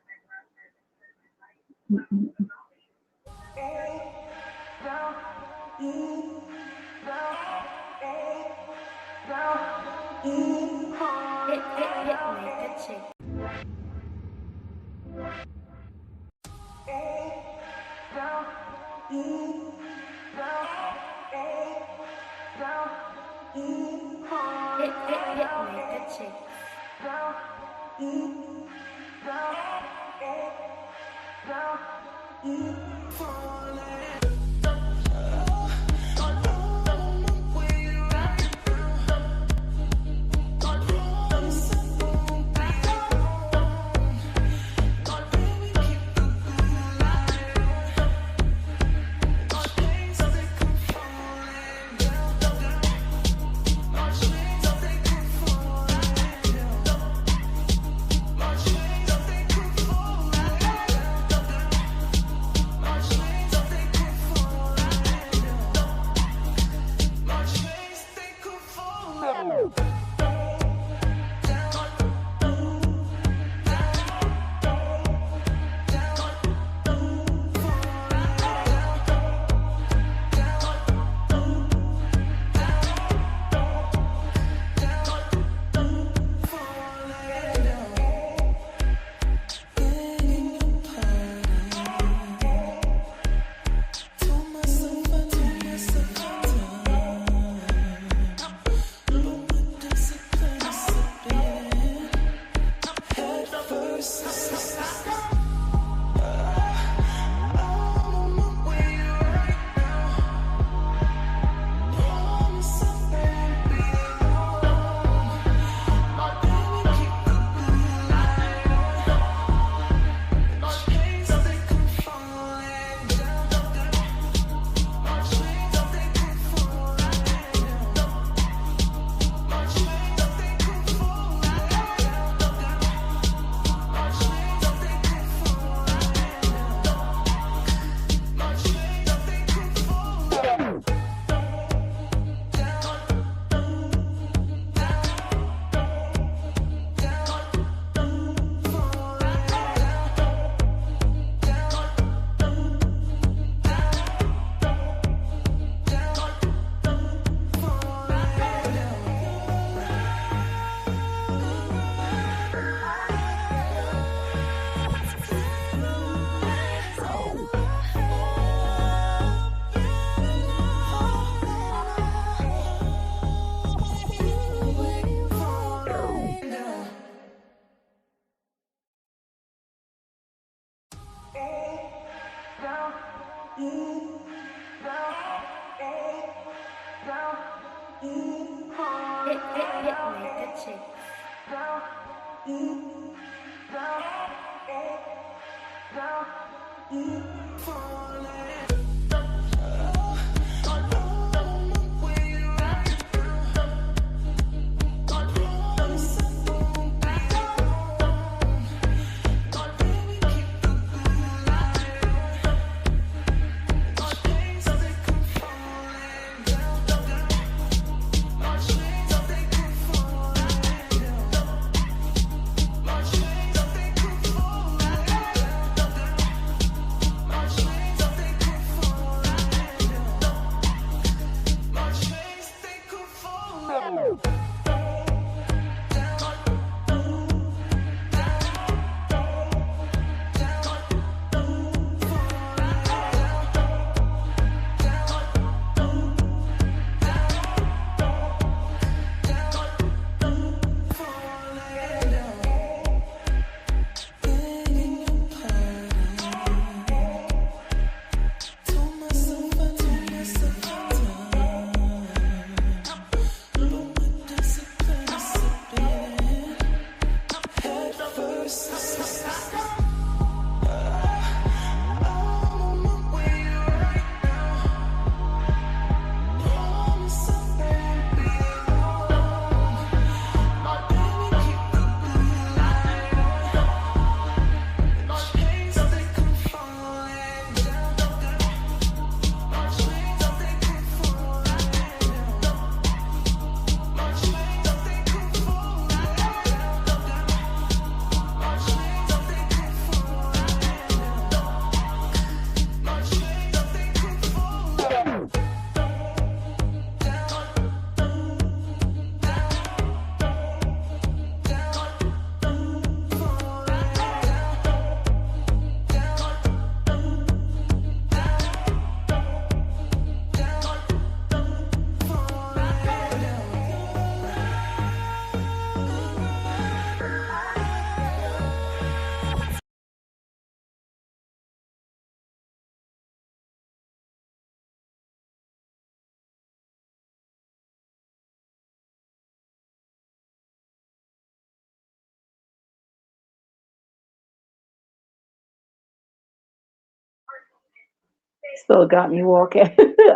Still got me walking.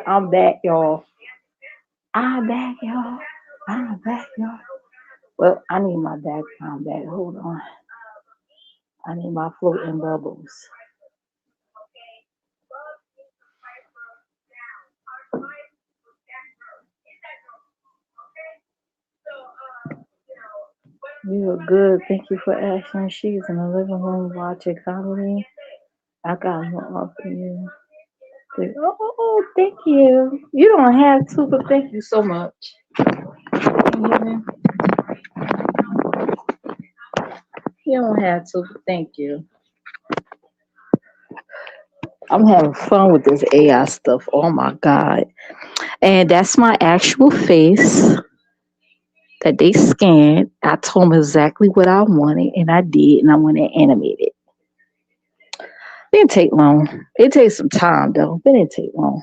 I'm back, y'all. I'm back, y'all. I'm back, y'all. Well, I need my background back. Hold on. I need my floating bubbles. We were good. Thank you for asking. She's in the living room watching comedy. I got more up for you. Oh, thank you. You don't have to, but thank you so much. You don't have to, but thank you. I'm having fun with this AI stuff. Oh my God. And that's my actual face that they scanned. I told them exactly what I wanted, and I did, and I went and animated. It didn't take long. It takes some time though, but it didn't take long.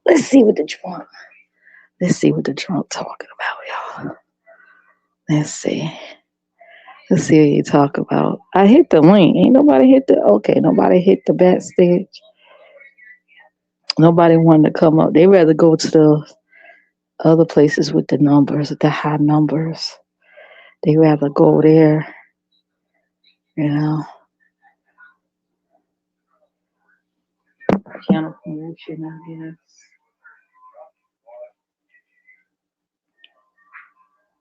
Let's see what the drunk. Let's see what the drunk talking about, y'all. Let's see. Let's see what you talk about. I hit the link. Ain't nobody hit the okay. Nobody hit the backstage. Nobody wanted to come up. They rather go to the other places with the numbers, the high numbers. They rather go there, you know. Channel promotion, I guess.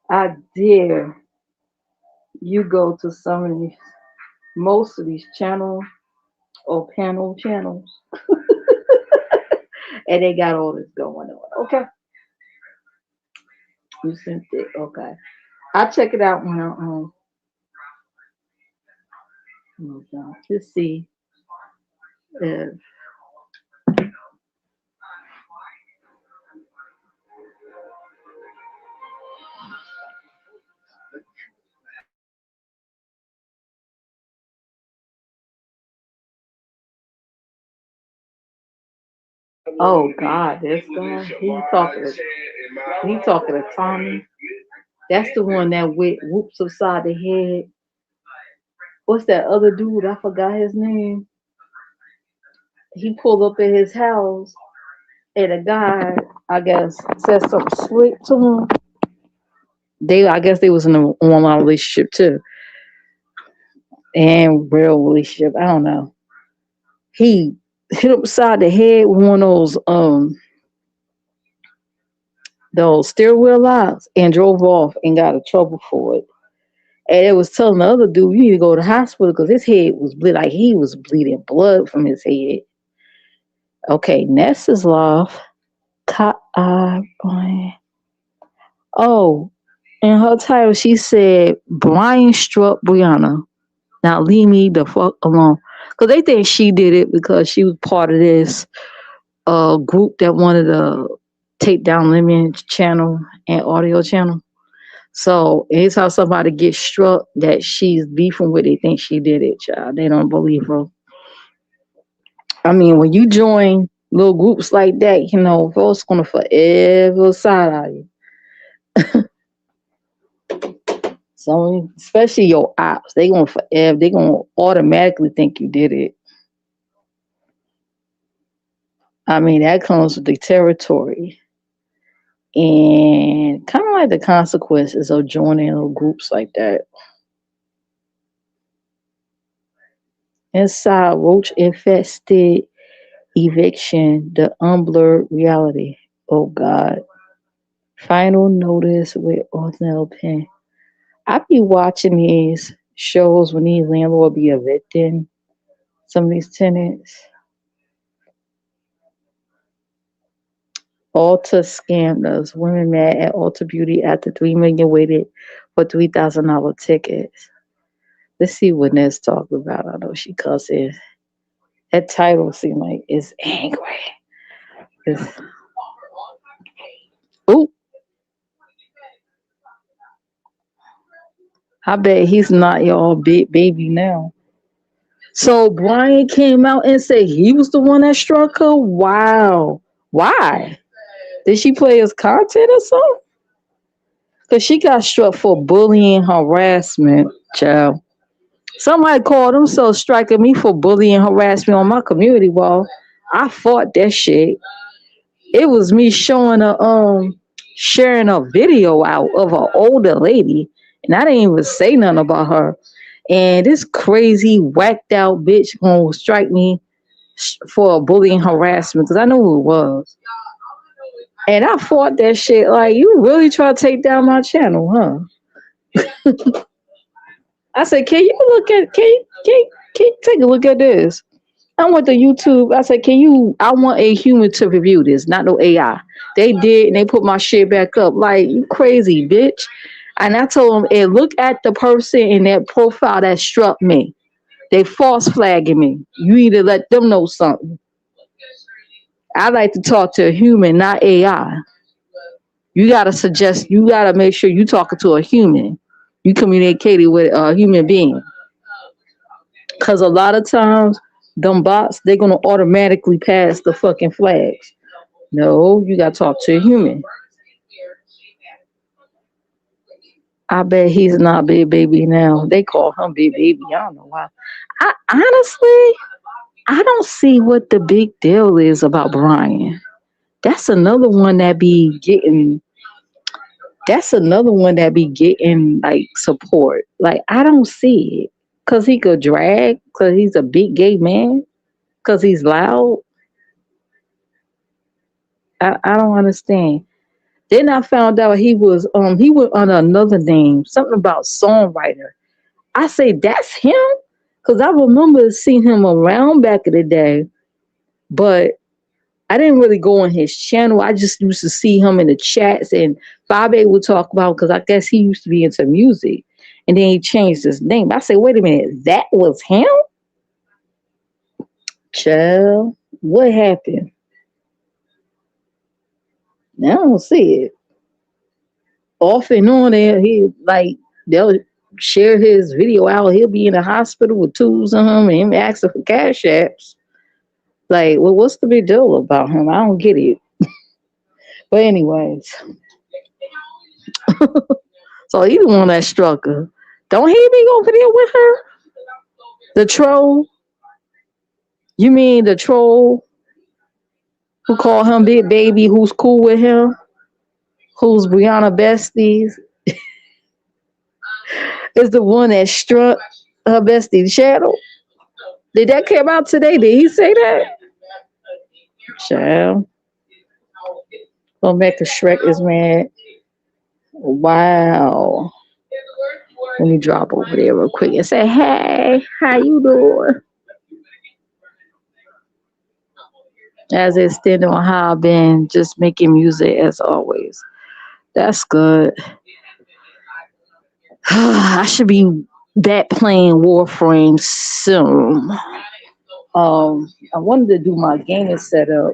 I dare you go to some of these, most of these channel or panel channels, and they got all this going on. Okay, you sent it. Okay, I'll check it out when I to see if oh God, this guy he talking to Tommy. That's the one that whoops upside the head. What's that other dude? I forgot his name. He pulled up at his house and a guy, I guess, said something slick to him. I guess they was in an online relationship too. And real relationship. I don't know. He hit him upside the head with one of those steering wheel locks and drove off and got in trouble for it. And it was telling the other dude, you need to go to the hospital because his head was bleeding, like he was bleeding blood from his head. Okay, Nessa's love. Oh, in her title, she said, Brian struck Brianna. Now leave me the fuck alone. Because they think she did it because she was part of this group that wanted to take down Lemon channel and audio channel. So anytime somebody gets struck that she's beefing with, they think she did it, child. They don't believe her. I mean, when you join little groups like that, you know, folks gonna forever side eye you. So especially your ops, they gonna automatically think you did it. I mean, that comes with the territory. And kind of like the consequences of joining little groups like that. Inside roach infested eviction, the unblurred reality. Oh God. Final notice with Ornell Penn. I be watching these shows when these landlords be evicting some of these tenants. Ulta scammed us. Women mad at Ulta Beauty after $3 million waited for $3,000 tickets. Let's see what Ness talked about. I know she cussing. That title seemed like it's angry. Ooh. I bet he's not y'all big baby now. So Brian came out and said he was the one that struck her. Wow. Why? Did she play his content or something? Because she got struck for bullying harassment, child. Somebody called themselves striking me for bullying harassment on my community wall. I fought that shit. It was me showing sharing a video out of an older lady, and I didn't even say nothing about her. And this crazy whacked out bitch gonna strike me for bullying harassment because I know who it was. And I fought that shit. Like, you really try to take down my channel, huh? I said, can you look at can you take a look at this? I went to YouTube. I said, I want a human to review this, not no AI. They did, and they put my shit back up. Like, you crazy, bitch. And I told them, hey, look at the person in that profile that struck me. They false flagging me. You need to let them know something. I like to talk to a human, not AI. You gotta make sure you talking to a human. You communicating with a human being. Cause a lot of times them bots, they're gonna automatically pass the fucking flags. No, you gotta talk to a human. I bet he's not Big Baby now. They call him Big Baby. I don't know why. I honestly, I don't see what the big deal is about Brian. That's another one that be getting. That's another one that be getting like support. Like, I don't see it. Cause he could drag. Cause he's a big gay man. Cause he's loud. I don't understand. Then I found out he went under another name, something about songwriter. I say that's him, because I remember seeing him around back in the day, but I didn't really go on his channel. I just used to see him in the chats, and Bobby would talk about, because I guess he used to be into music, and then he changed his name. I say, wait a minute, that was him? Child, what happened? I don't see it. Off and on there, they'll share his video out. He'll be in the hospital with tools on him and him asking for cash apps. Like, well, what's the big deal about him? I don't get it. But anyways, so he the one that struck her. Don't he be over there with her? The troll? You mean the troll who called him Big Baby, who's cool with him, who's Brianna besties, is the one that struck her bestie Shadow? Did that come out today? Did he say that? Child. Going back to Shrek is mad. Wow. Let me drop over there real quick and say, hey, how you doing? As it extended on how I've been just making music as always. That's good. I should be back playing Warframe soon. I wanted to do my gaming setup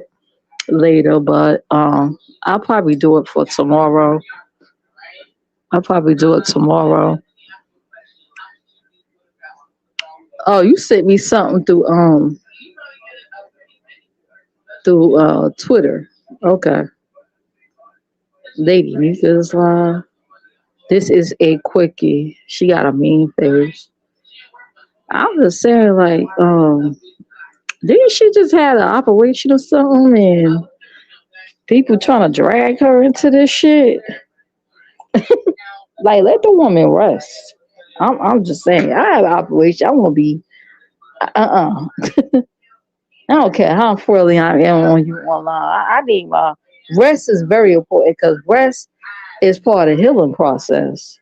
later, but I'll probably do it for tomorrow. Oh, you sent me something through Twitter. Okay. Lady Nika's live. This is a quickie. She got a mean face. I'm just saying, like, didn't she just had an operation or something and people trying to drag her into this shit? Like, let the woman rest. I'm just saying, I have an operation. I want to be, I don't care how friendly I am on you online. I need my rest is very important, because rest is part of the healing process.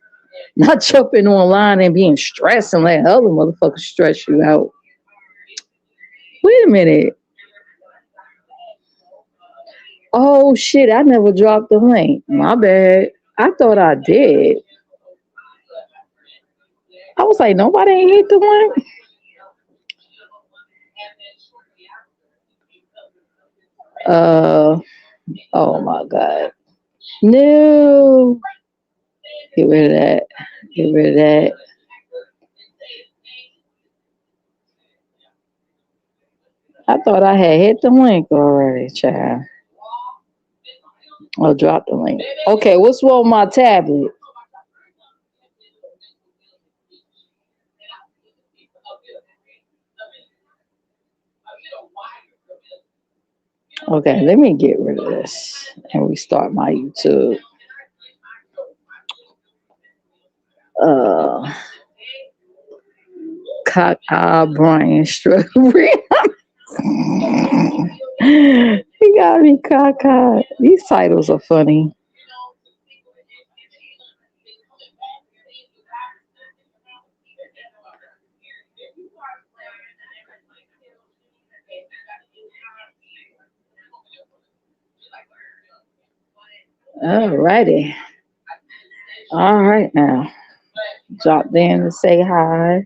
Not jumping online and being stressed and letting other motherfuckers stress you out. Wait a minute. Oh shit, I never dropped the link. My bad. I thought I did. I was like, nobody ain't hit the link. Oh my god. No. Get rid of that. Get rid of that. I thought I had hit the link already, child. I'll drop the link. Okay, what's wrong with my tablet? Okay, let me get rid of this and restart my YouTube. Uh, Brian Strawberry. He got me cockeyed. These titles are funny. Alrighty. All right now. Drop in to say hi.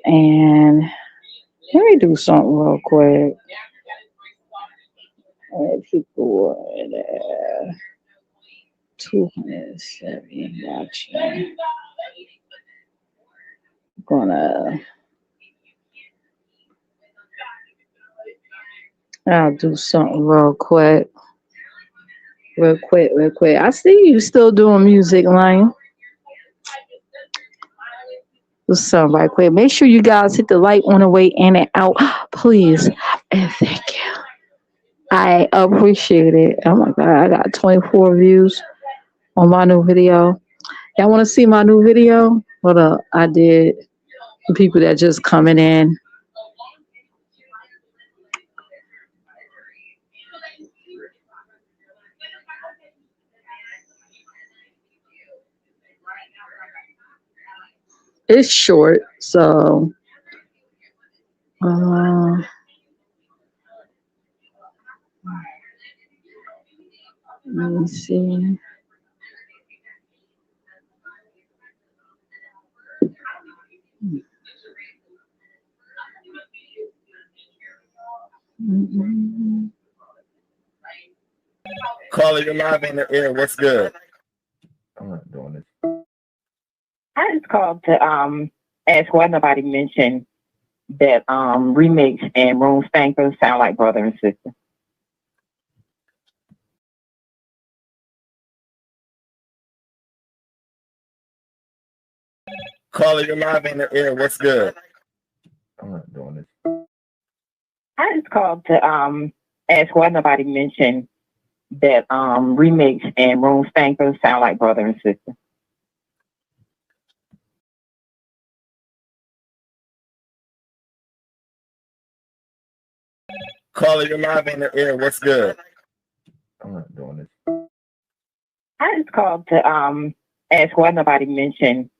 And let me do something real quick. People in there. 270. Gotcha. Gonna I'll do something real quick. Real quick. I see you still doing music, Lion. Do something right quick. Make sure you guys hit the like on the way in and out, please. And thank you. I appreciate it. Oh my god, I got 24 views on my new video. Y'all want to see my new video? Hold up, I did. The people that just coming in. It's short, so let me see. Caller, you're live on the air. What's good? I'm not doing this. I just called to ask why nobody mentioned that Remix and Room Stanker sound like brother and sister. Caller, you're live on the air. What's good? I'm not doing this. I just called to ask why nobody mentioned that Remix and Room Stanker sound like brother and sister. Caller, you're live on the air. What's good? I'm not doing this. I just called to ask why nobody mentioned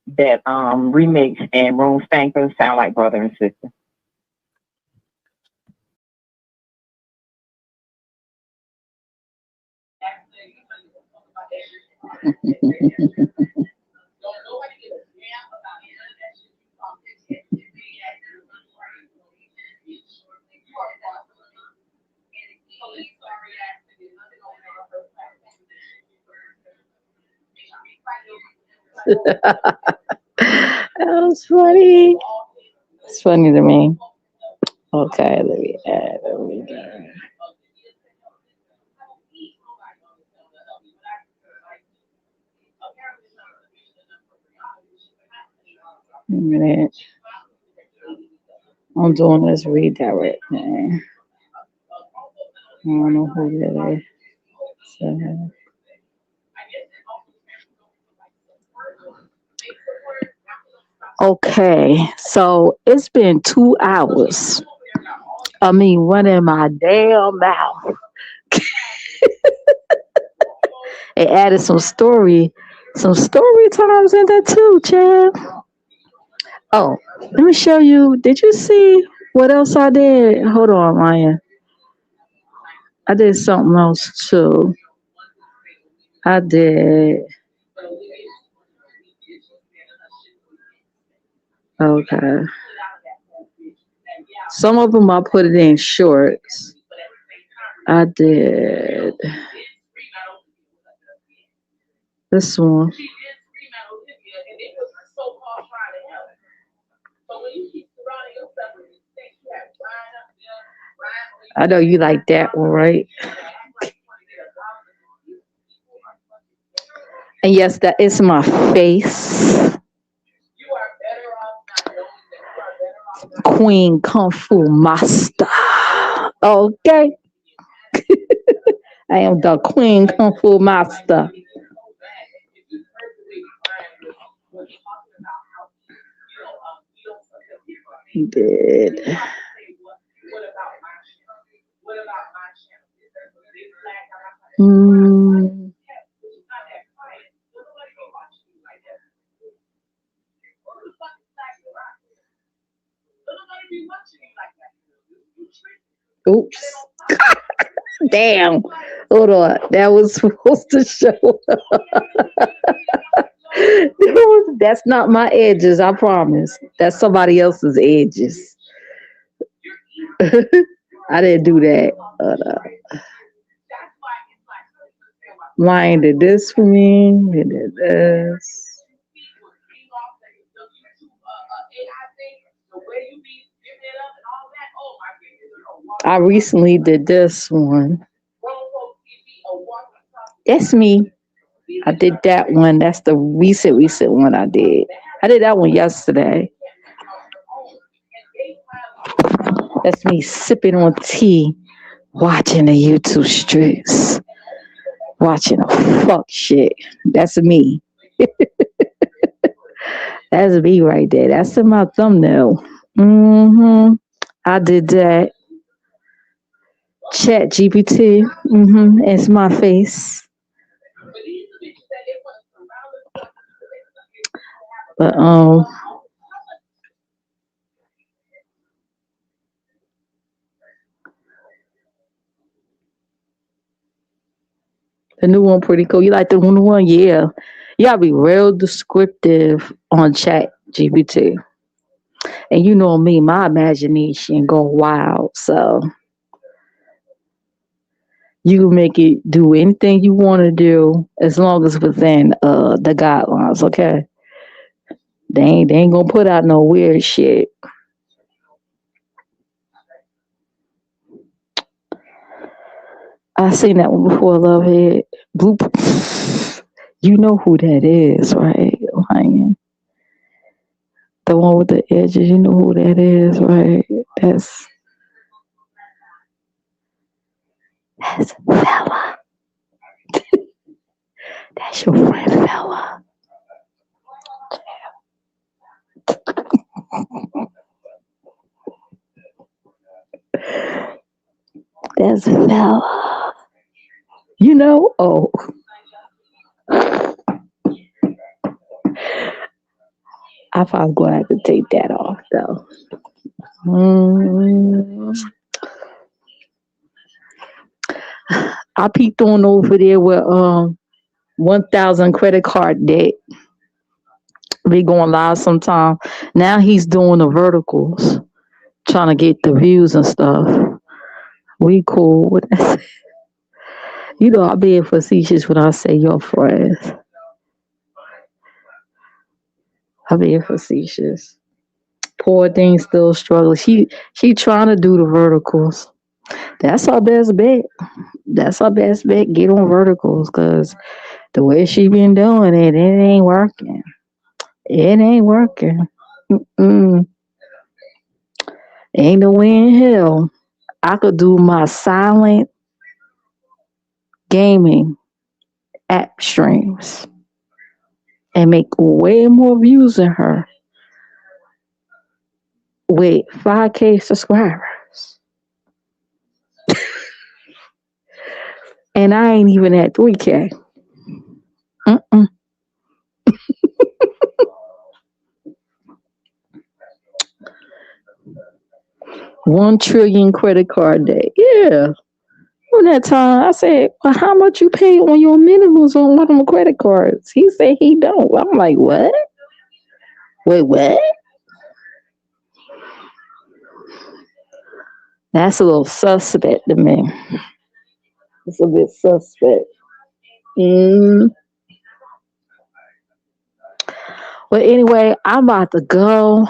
that Remix and Room Stanker sound like brother and sister. That was funny. It's funny to me. Okay, let me add. A minute. I'm doing this redirect thing. I don't know who that is. So, okay, so it's been 2 hours of me running my damn mouth. It added some story times in there too, Chad. Oh, let me show you. Did you see what else I did? Hold on, Ryan. I did something else too. I did. Okay. Some of them I put it in shorts. I did this one. I know you like that one, right? And yes, that is my face. Queen Kung Fu Master. Okay. I am the Queen Kung Fu Master. Did. Mm. Oops. Damn. Hold on. That was supposed to show. That's not my edges, I promise. That's somebody else's edges. I didn't do that. Lion did this for me. He did this. I recently did this one. That's me. I did that one. That's the recent one I did. I did that one yesterday. That's me sipping on tea, watching the YouTube streets, watching the fuck shit. That's me. That's me right there. That's in my thumbnail. I did that. Chat GPT. It's my face. But the new one pretty cool. You like the new one? Yeah. You gotta be real descriptive on Chat GPT. And you know me, my imagination go wild. So you can make it do anything you want to do as long as within the guidelines, okay? They ain't gonna put out no weird shit. I seen that one before, Lovehead. Blue. You know who that is, right? Lion. The one with the edges. You know who that is, right? That's Fella. That's your friend, Fella. That's Fella. You know? Oh. I probably gonna have to take that off though. I peeked on over there with 1,000 credit card debt. Be going live sometime. Now he's doing the verticals, trying to get the views and stuff. We cool with that. You know, I'm being facetious when I say your friends. I'm being facetious. Poor thing still struggling. She trying to do the verticals. That's our best bet. That's our best bet. Get on verticals, because the way she been doing it, it ain't working. It ain't working. Ain't no way in hell I could do my silent gaming app streams and make way more views than her with 5K subscribers. And I ain't even at 3K. 1 trillion credit card day. Yeah. On that time, I said, well, how much you pay on your minimums on one of my credit cards? He said he don't. I'm like, what? Wait, what? That's a little suspect to me. It's a bit suspect. But anyway, I'm about to go.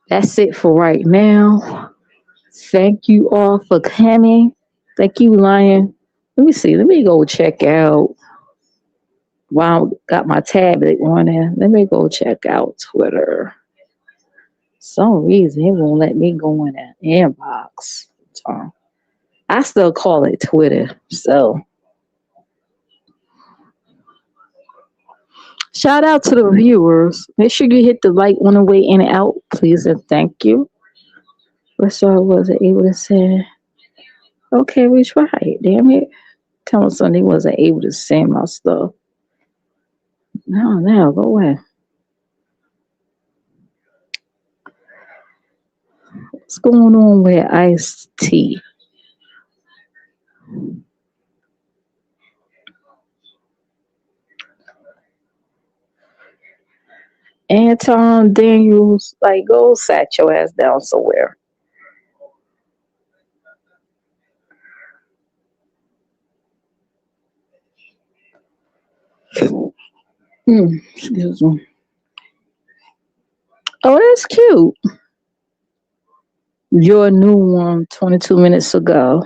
That's it for right now. Thank you all for coming. Thank you, Lion. Let me see. Let me go check out. While I got my tablet on there, let me go check out Twitter. Some reason it won't let me go in that inbox. I still call it Twitter. So shout out to the viewers. Make sure you hit the like on the way in and out, please, and thank you. That's all I wasn't able to say. Okay, we tried. Damn it. Tell me something wasn't able to send my stuff. No, go away. What's going on with iced tea? Anton Daniels, like, go sat your ass down somewhere. Excuse me. Oh, that's cute. Your new one, 22 minutes ago.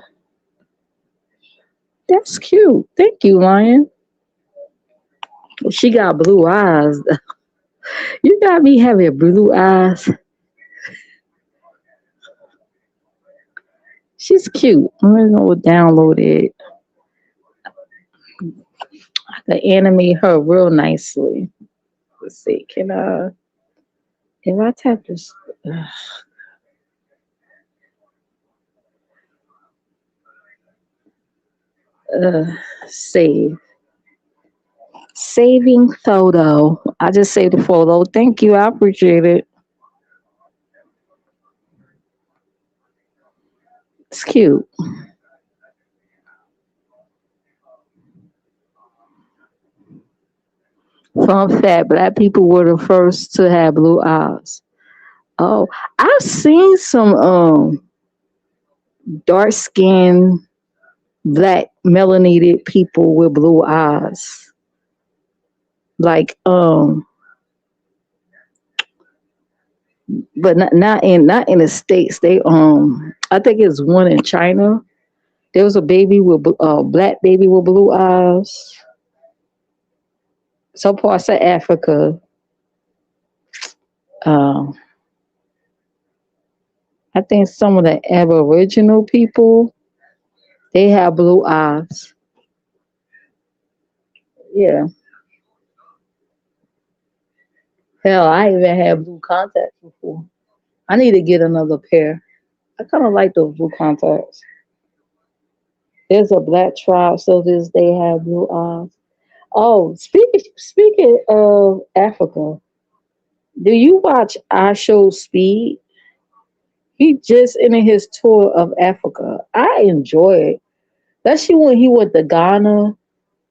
That's cute. Thank you, Lion. She got blue eyes. You got me having blue eyes. She's cute. I'm gonna go download it. I can animate her real nicely. Let's see. Can if I tap this, uh, save. Saving photo. I just saved the photo. Thank you. I appreciate it. It's cute. Fun fact, black people were the first to have blue eyes. Oh, I've seen some dark skinned black melanated people with blue eyes. Like but not in the States. They I think it's one in China. There was a baby with black baby with blue eyes. Some parts of Africa. Um, I think some of the Aboriginal people, they have blue eyes. Yeah. Hell, I even had blue contacts before. I need to get another pair. I kind of like those blue contacts. There's a black tribe, so they have blue eyes. Oh, speaking of Africa, do you watch I Show Speed? He just ended his tour of Africa. I enjoy it. Especially when he went to Ghana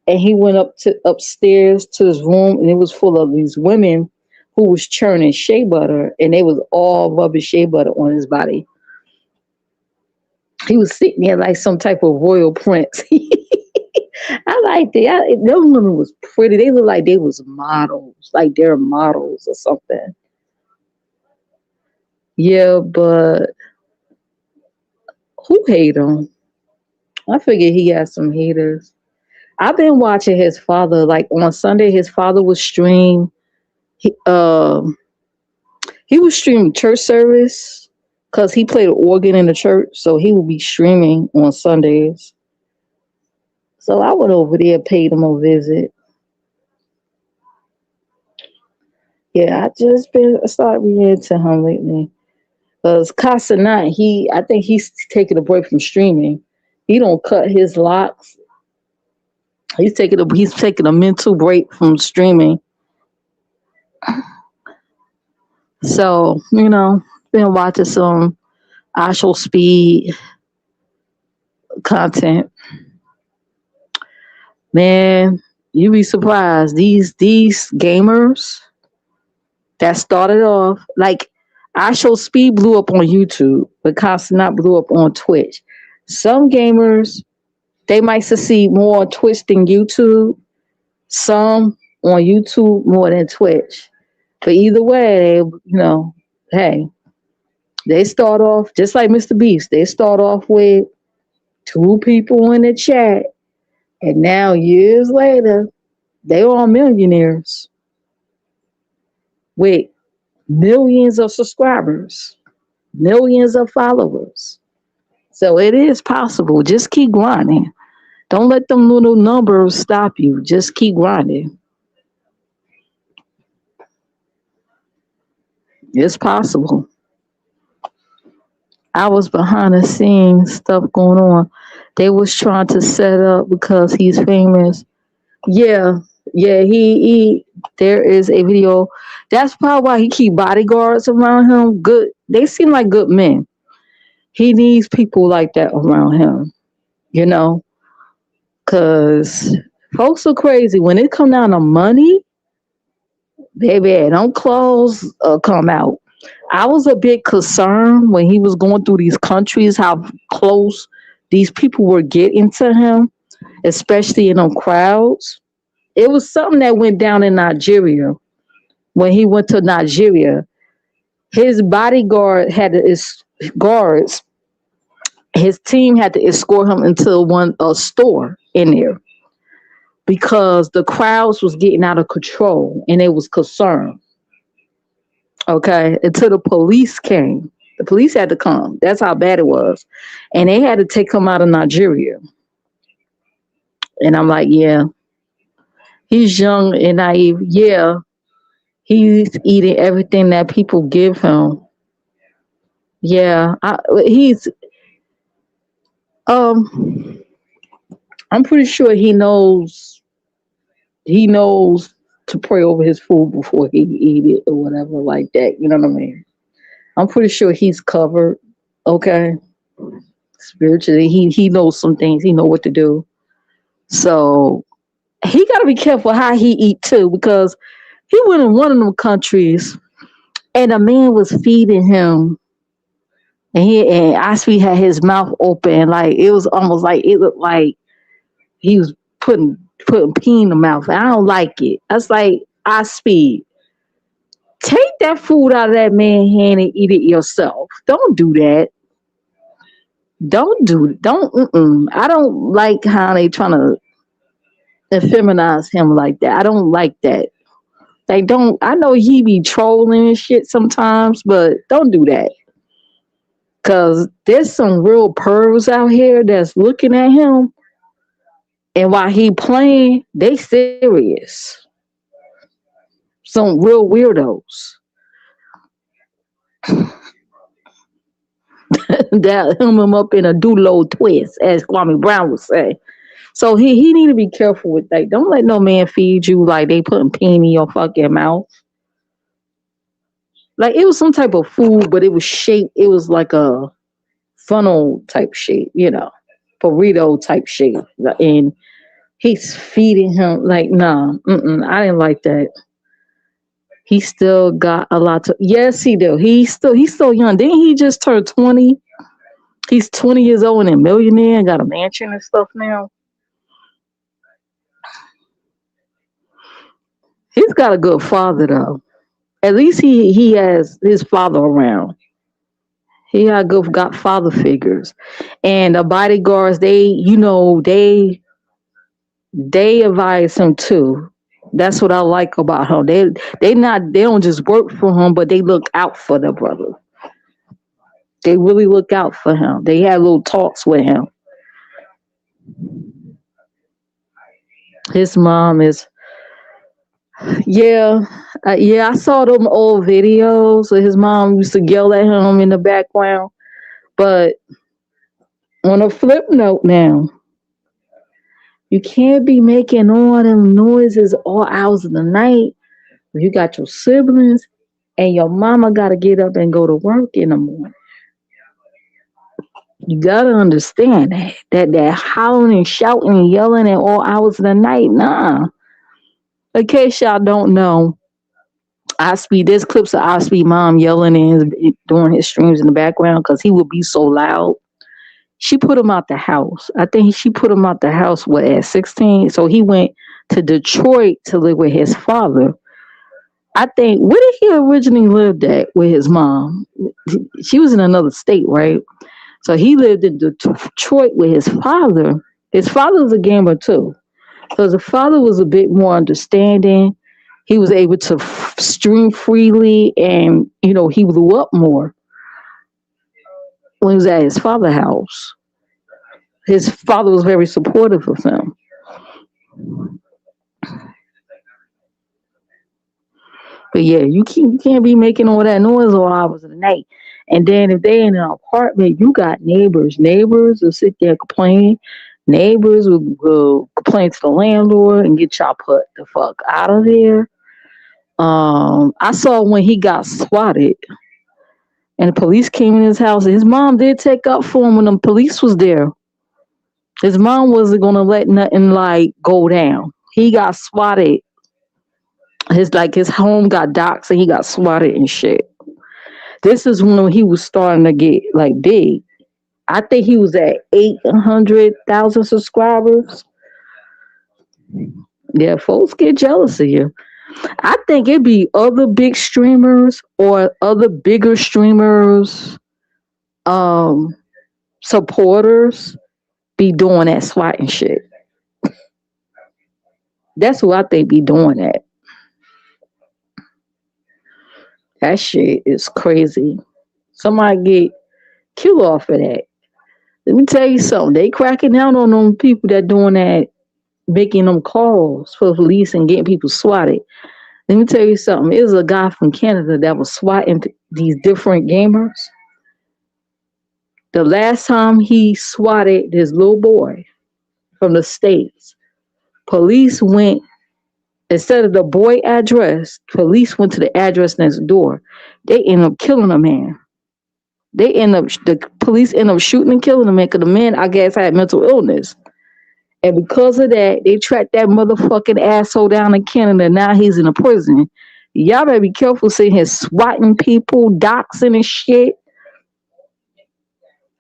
and he went upstairs to his room and it was full of these women who was churning shea butter and they was all rubbing shea butter on his body. He was sitting there like some type of royal prince. I liked it. Those women was pretty. They looked like they was models, like they're models or something. Yeah, but who hate him? I figured he had some haters. I've been watching his father. Like on Sunday, his father would stream. He was streaming church service because he played an organ in the church, so he would be streaming on Sundays. So I went over there, paid him a visit. Yeah, I just started being into him lately. Because Casanat, I think he's taking a break from streaming. He don't cut his locks. He's taking a mental break from streaming. So, been watching some actual speed content. Man, you be surprised. These gamers that started off like actual speed blew up on YouTube, but Casanat blew up on Twitch. Some gamers, they might succeed more on Twitch than YouTube. Some on YouTube more than Twitch. But either way, hey, they start off just like Mr. Beast. They start off with 2 people in the chat, and now years later, they are millionaires with millions of subscribers, millions of followers. So it is possible. Just keep grinding. Don't let them little numbers stop you. Just keep grinding. It's possible. I was behind the scenes stuff going on. They was trying to set up because he's famous. Yeah, yeah. He there is a video. That's probably why he keep bodyguards around him. Good. They seem like good men. He needs people like that around him. You know, cause folks are crazy when it come down to money. Baby, don't clothes come out. I was a bit concerned when he was going through these countries, how close these people were getting to him, especially in them crowds. It was something that went down in Nigeria. When he went to Nigeria, his bodyguard had to, his guards, his team had to escort him into a store in there because the crowds was getting out of control and it was concerned. Okay, until the police came. The police had to come. That's how bad it was. And they had to take him out of Nigeria. And I'm like, yeah, he's young and naive. Yeah, he's eating everything that people give him. Yeah, he's, um, I'm pretty sure he knows to pray over his food before he eat it or whatever like that. You know what I mean? I'm pretty sure he's covered. Okay. Spiritually, he knows some things. He know what to do. So he got to be careful how he eat too, because he went in one of them countries and a man was feeding him, and Osby had his mouth open, like it was almost like it looked like he was putting pee in the mouth. I don't like it. I was like, Osby, take that food out of that man's hand and eat it yourself. Don't do that. I don't like how they trying to feminize him like that. I don't like that. They don't. I know he be trolling and shit sometimes, but don't do that. Cause there's some real pervs out here that's looking at him, and while he playing, they serious. Some real weirdos that him up in a doodle twist, as Kwame Brown would say. So he need to be careful with that. Don't let no man feed you like they putting pee in your fucking mouth. Like it was some type of food, but it was shaped. It was like a funnel type shape, burrito type shape. And he's feeding him like, nah, I didn't like that. He still got a lot to. Yes, he do. He's still young. Didn't he just turn 20? He's 20 years old and a millionaire and got a mansion and stuff now. He's got a good father though. At least he has his father around. He got father figures, and the bodyguards they advise him too. That's what I like about him. They don't just work for him, but they look out for the brother. They really look out for him. They had little talks with him. His mom is, yeah, I saw them old videos. So his mom used to yell at him in the background. But on a flip note now, you can't be making all them noises all hours of the night. You got your siblings and your mama got to get up and go to work in the morning. You got to understand that howling and shouting and yelling at all hours of the night. Nah. In case y'all don't know, there's clips of Osby mom yelling and doing his streams in the background because he would be so loud. She put him out the house. I think she put him out the house at 16. So he went to Detroit to live with his father. I think, where did he originally live at with his mom? She was in another state, right? So he lived in Detroit with his father. His father was a gambler too. So the father was a bit more understanding. He was able to stream freely and, he blew up more. when he was at his father's house. His father was very supportive of him. But yeah, you can't be making all that noise all hours of the night. And then if they in an apartment, you got neighbors. Neighbors will sit there complain. Neighbors will complain to the landlord and get y'all put the fuck out of there. I saw when he got swatted and the police came in his house. And his mom did take up for him when the police was there. His mom wasn't gonna let nothing like go down. He got swatted. His home got doxxed and he got swatted and shit. This is when he was starting to get like big. I think he was at 800,000 subscribers. Yeah, folks get jealous of you. I think it'd be other big streamers or other bigger streamers, supporters be doing that swatting shit. That's who I think be doing that. That shit is crazy. Somebody get killed off of that. Let me tell you something. They cracking down on them people that doing that, making them calls for the police and getting people swatted. Let me tell you something. It was a guy from Canada that was swatting these different gamers. The last time he swatted this little boy from the States, police went, instead of the boy address, police went to the address next door. They ended up killing a man. The police ended up shooting and killing the man because the man, I guess, had mental illness. And because of that, they tracked that motherfucking asshole down in Canada. Now he's in a prison. Y'all better be careful sitting here swatting people, doxing and shit.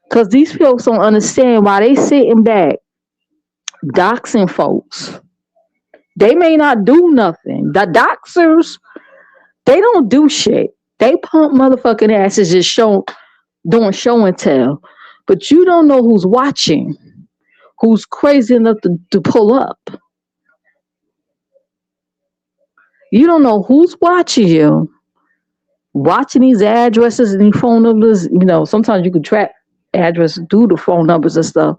Because these folks don't understand why they sitting back doxing folks. They may not do nothing. The doxers, they don't do shit. They pump motherfucking asses just doing show and tell. But you don't know who's watching, who's crazy enough to pull up. You don't know who's watching you, watching these addresses and these phone numbers. You know, sometimes you can track addresses through the phone numbers and stuff.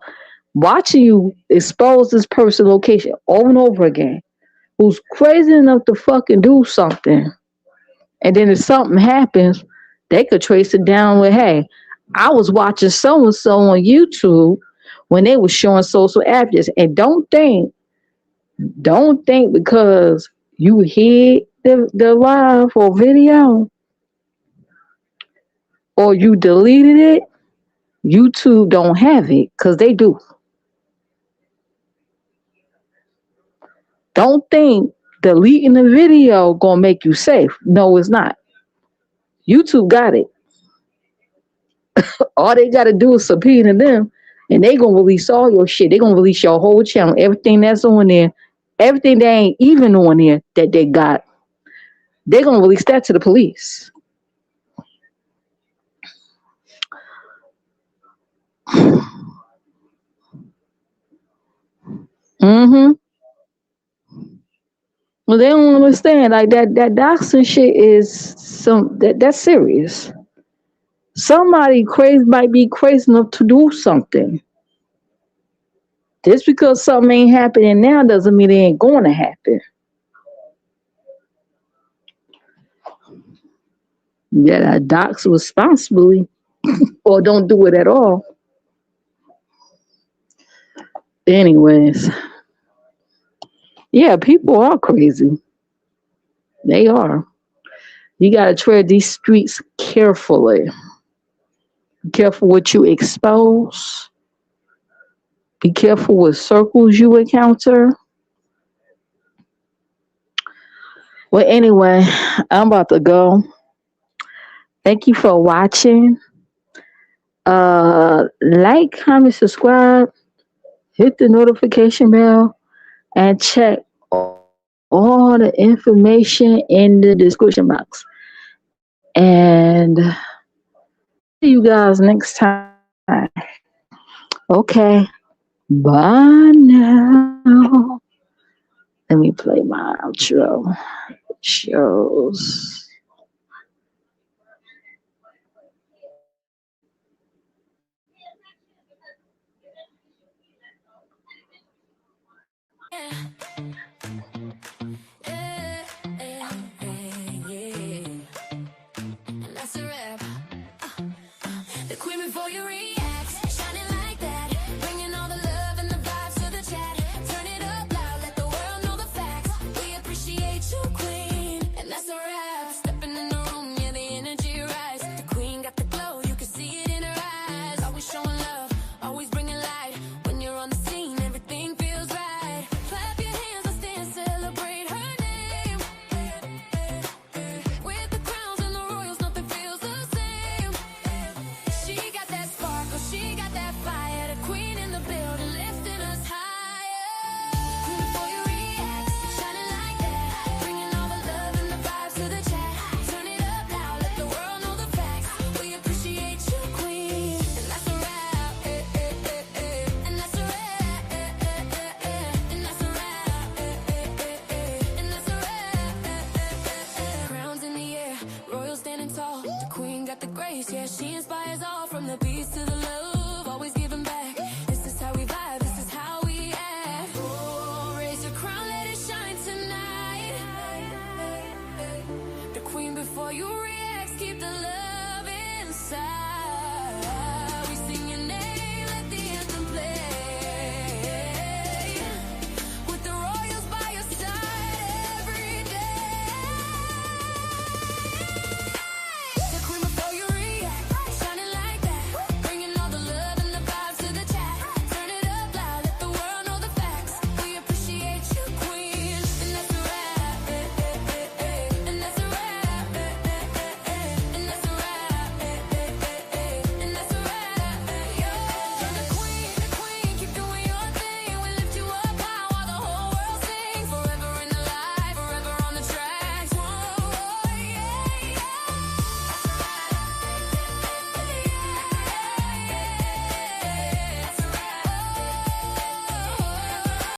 Watching you expose this person's location over and over again, who's crazy enough to fucking do something. And then if something happens, they could trace it down with, hey, I was watching so-and-so on YouTube when they were showing social averages. And don't think because you hid the live or video or you deleted it, YouTube don't have it, because they do. Don't think deleting the video gonna make you safe. No, it's not. YouTube got it. All they gotta do is subpoena them, and they gonna release all your shit. They gonna release your whole channel, everything that's on there, everything that ain't even on there that they got. They gonna release that to the police. Mm-hmm. Well, they don't understand. Like that doxing shit is that's serious. Somebody crazy might be crazy enough to do something. Just because something ain't happening now doesn't mean it ain't going to happen. You gotta dox responsibly or don't do it at all. Anyways, yeah, people are crazy. They are. You gotta tread these streets carefully. Be careful what you expose. Be careful what circles you encounter. Well, anyway, I'm about to go. Thank you for watching. Like, comment, subscribe, hit the notification bell, and check all the information in the description box. And see you guys next time. Okay. Bye now. Let me play my outro. Shows. yeah.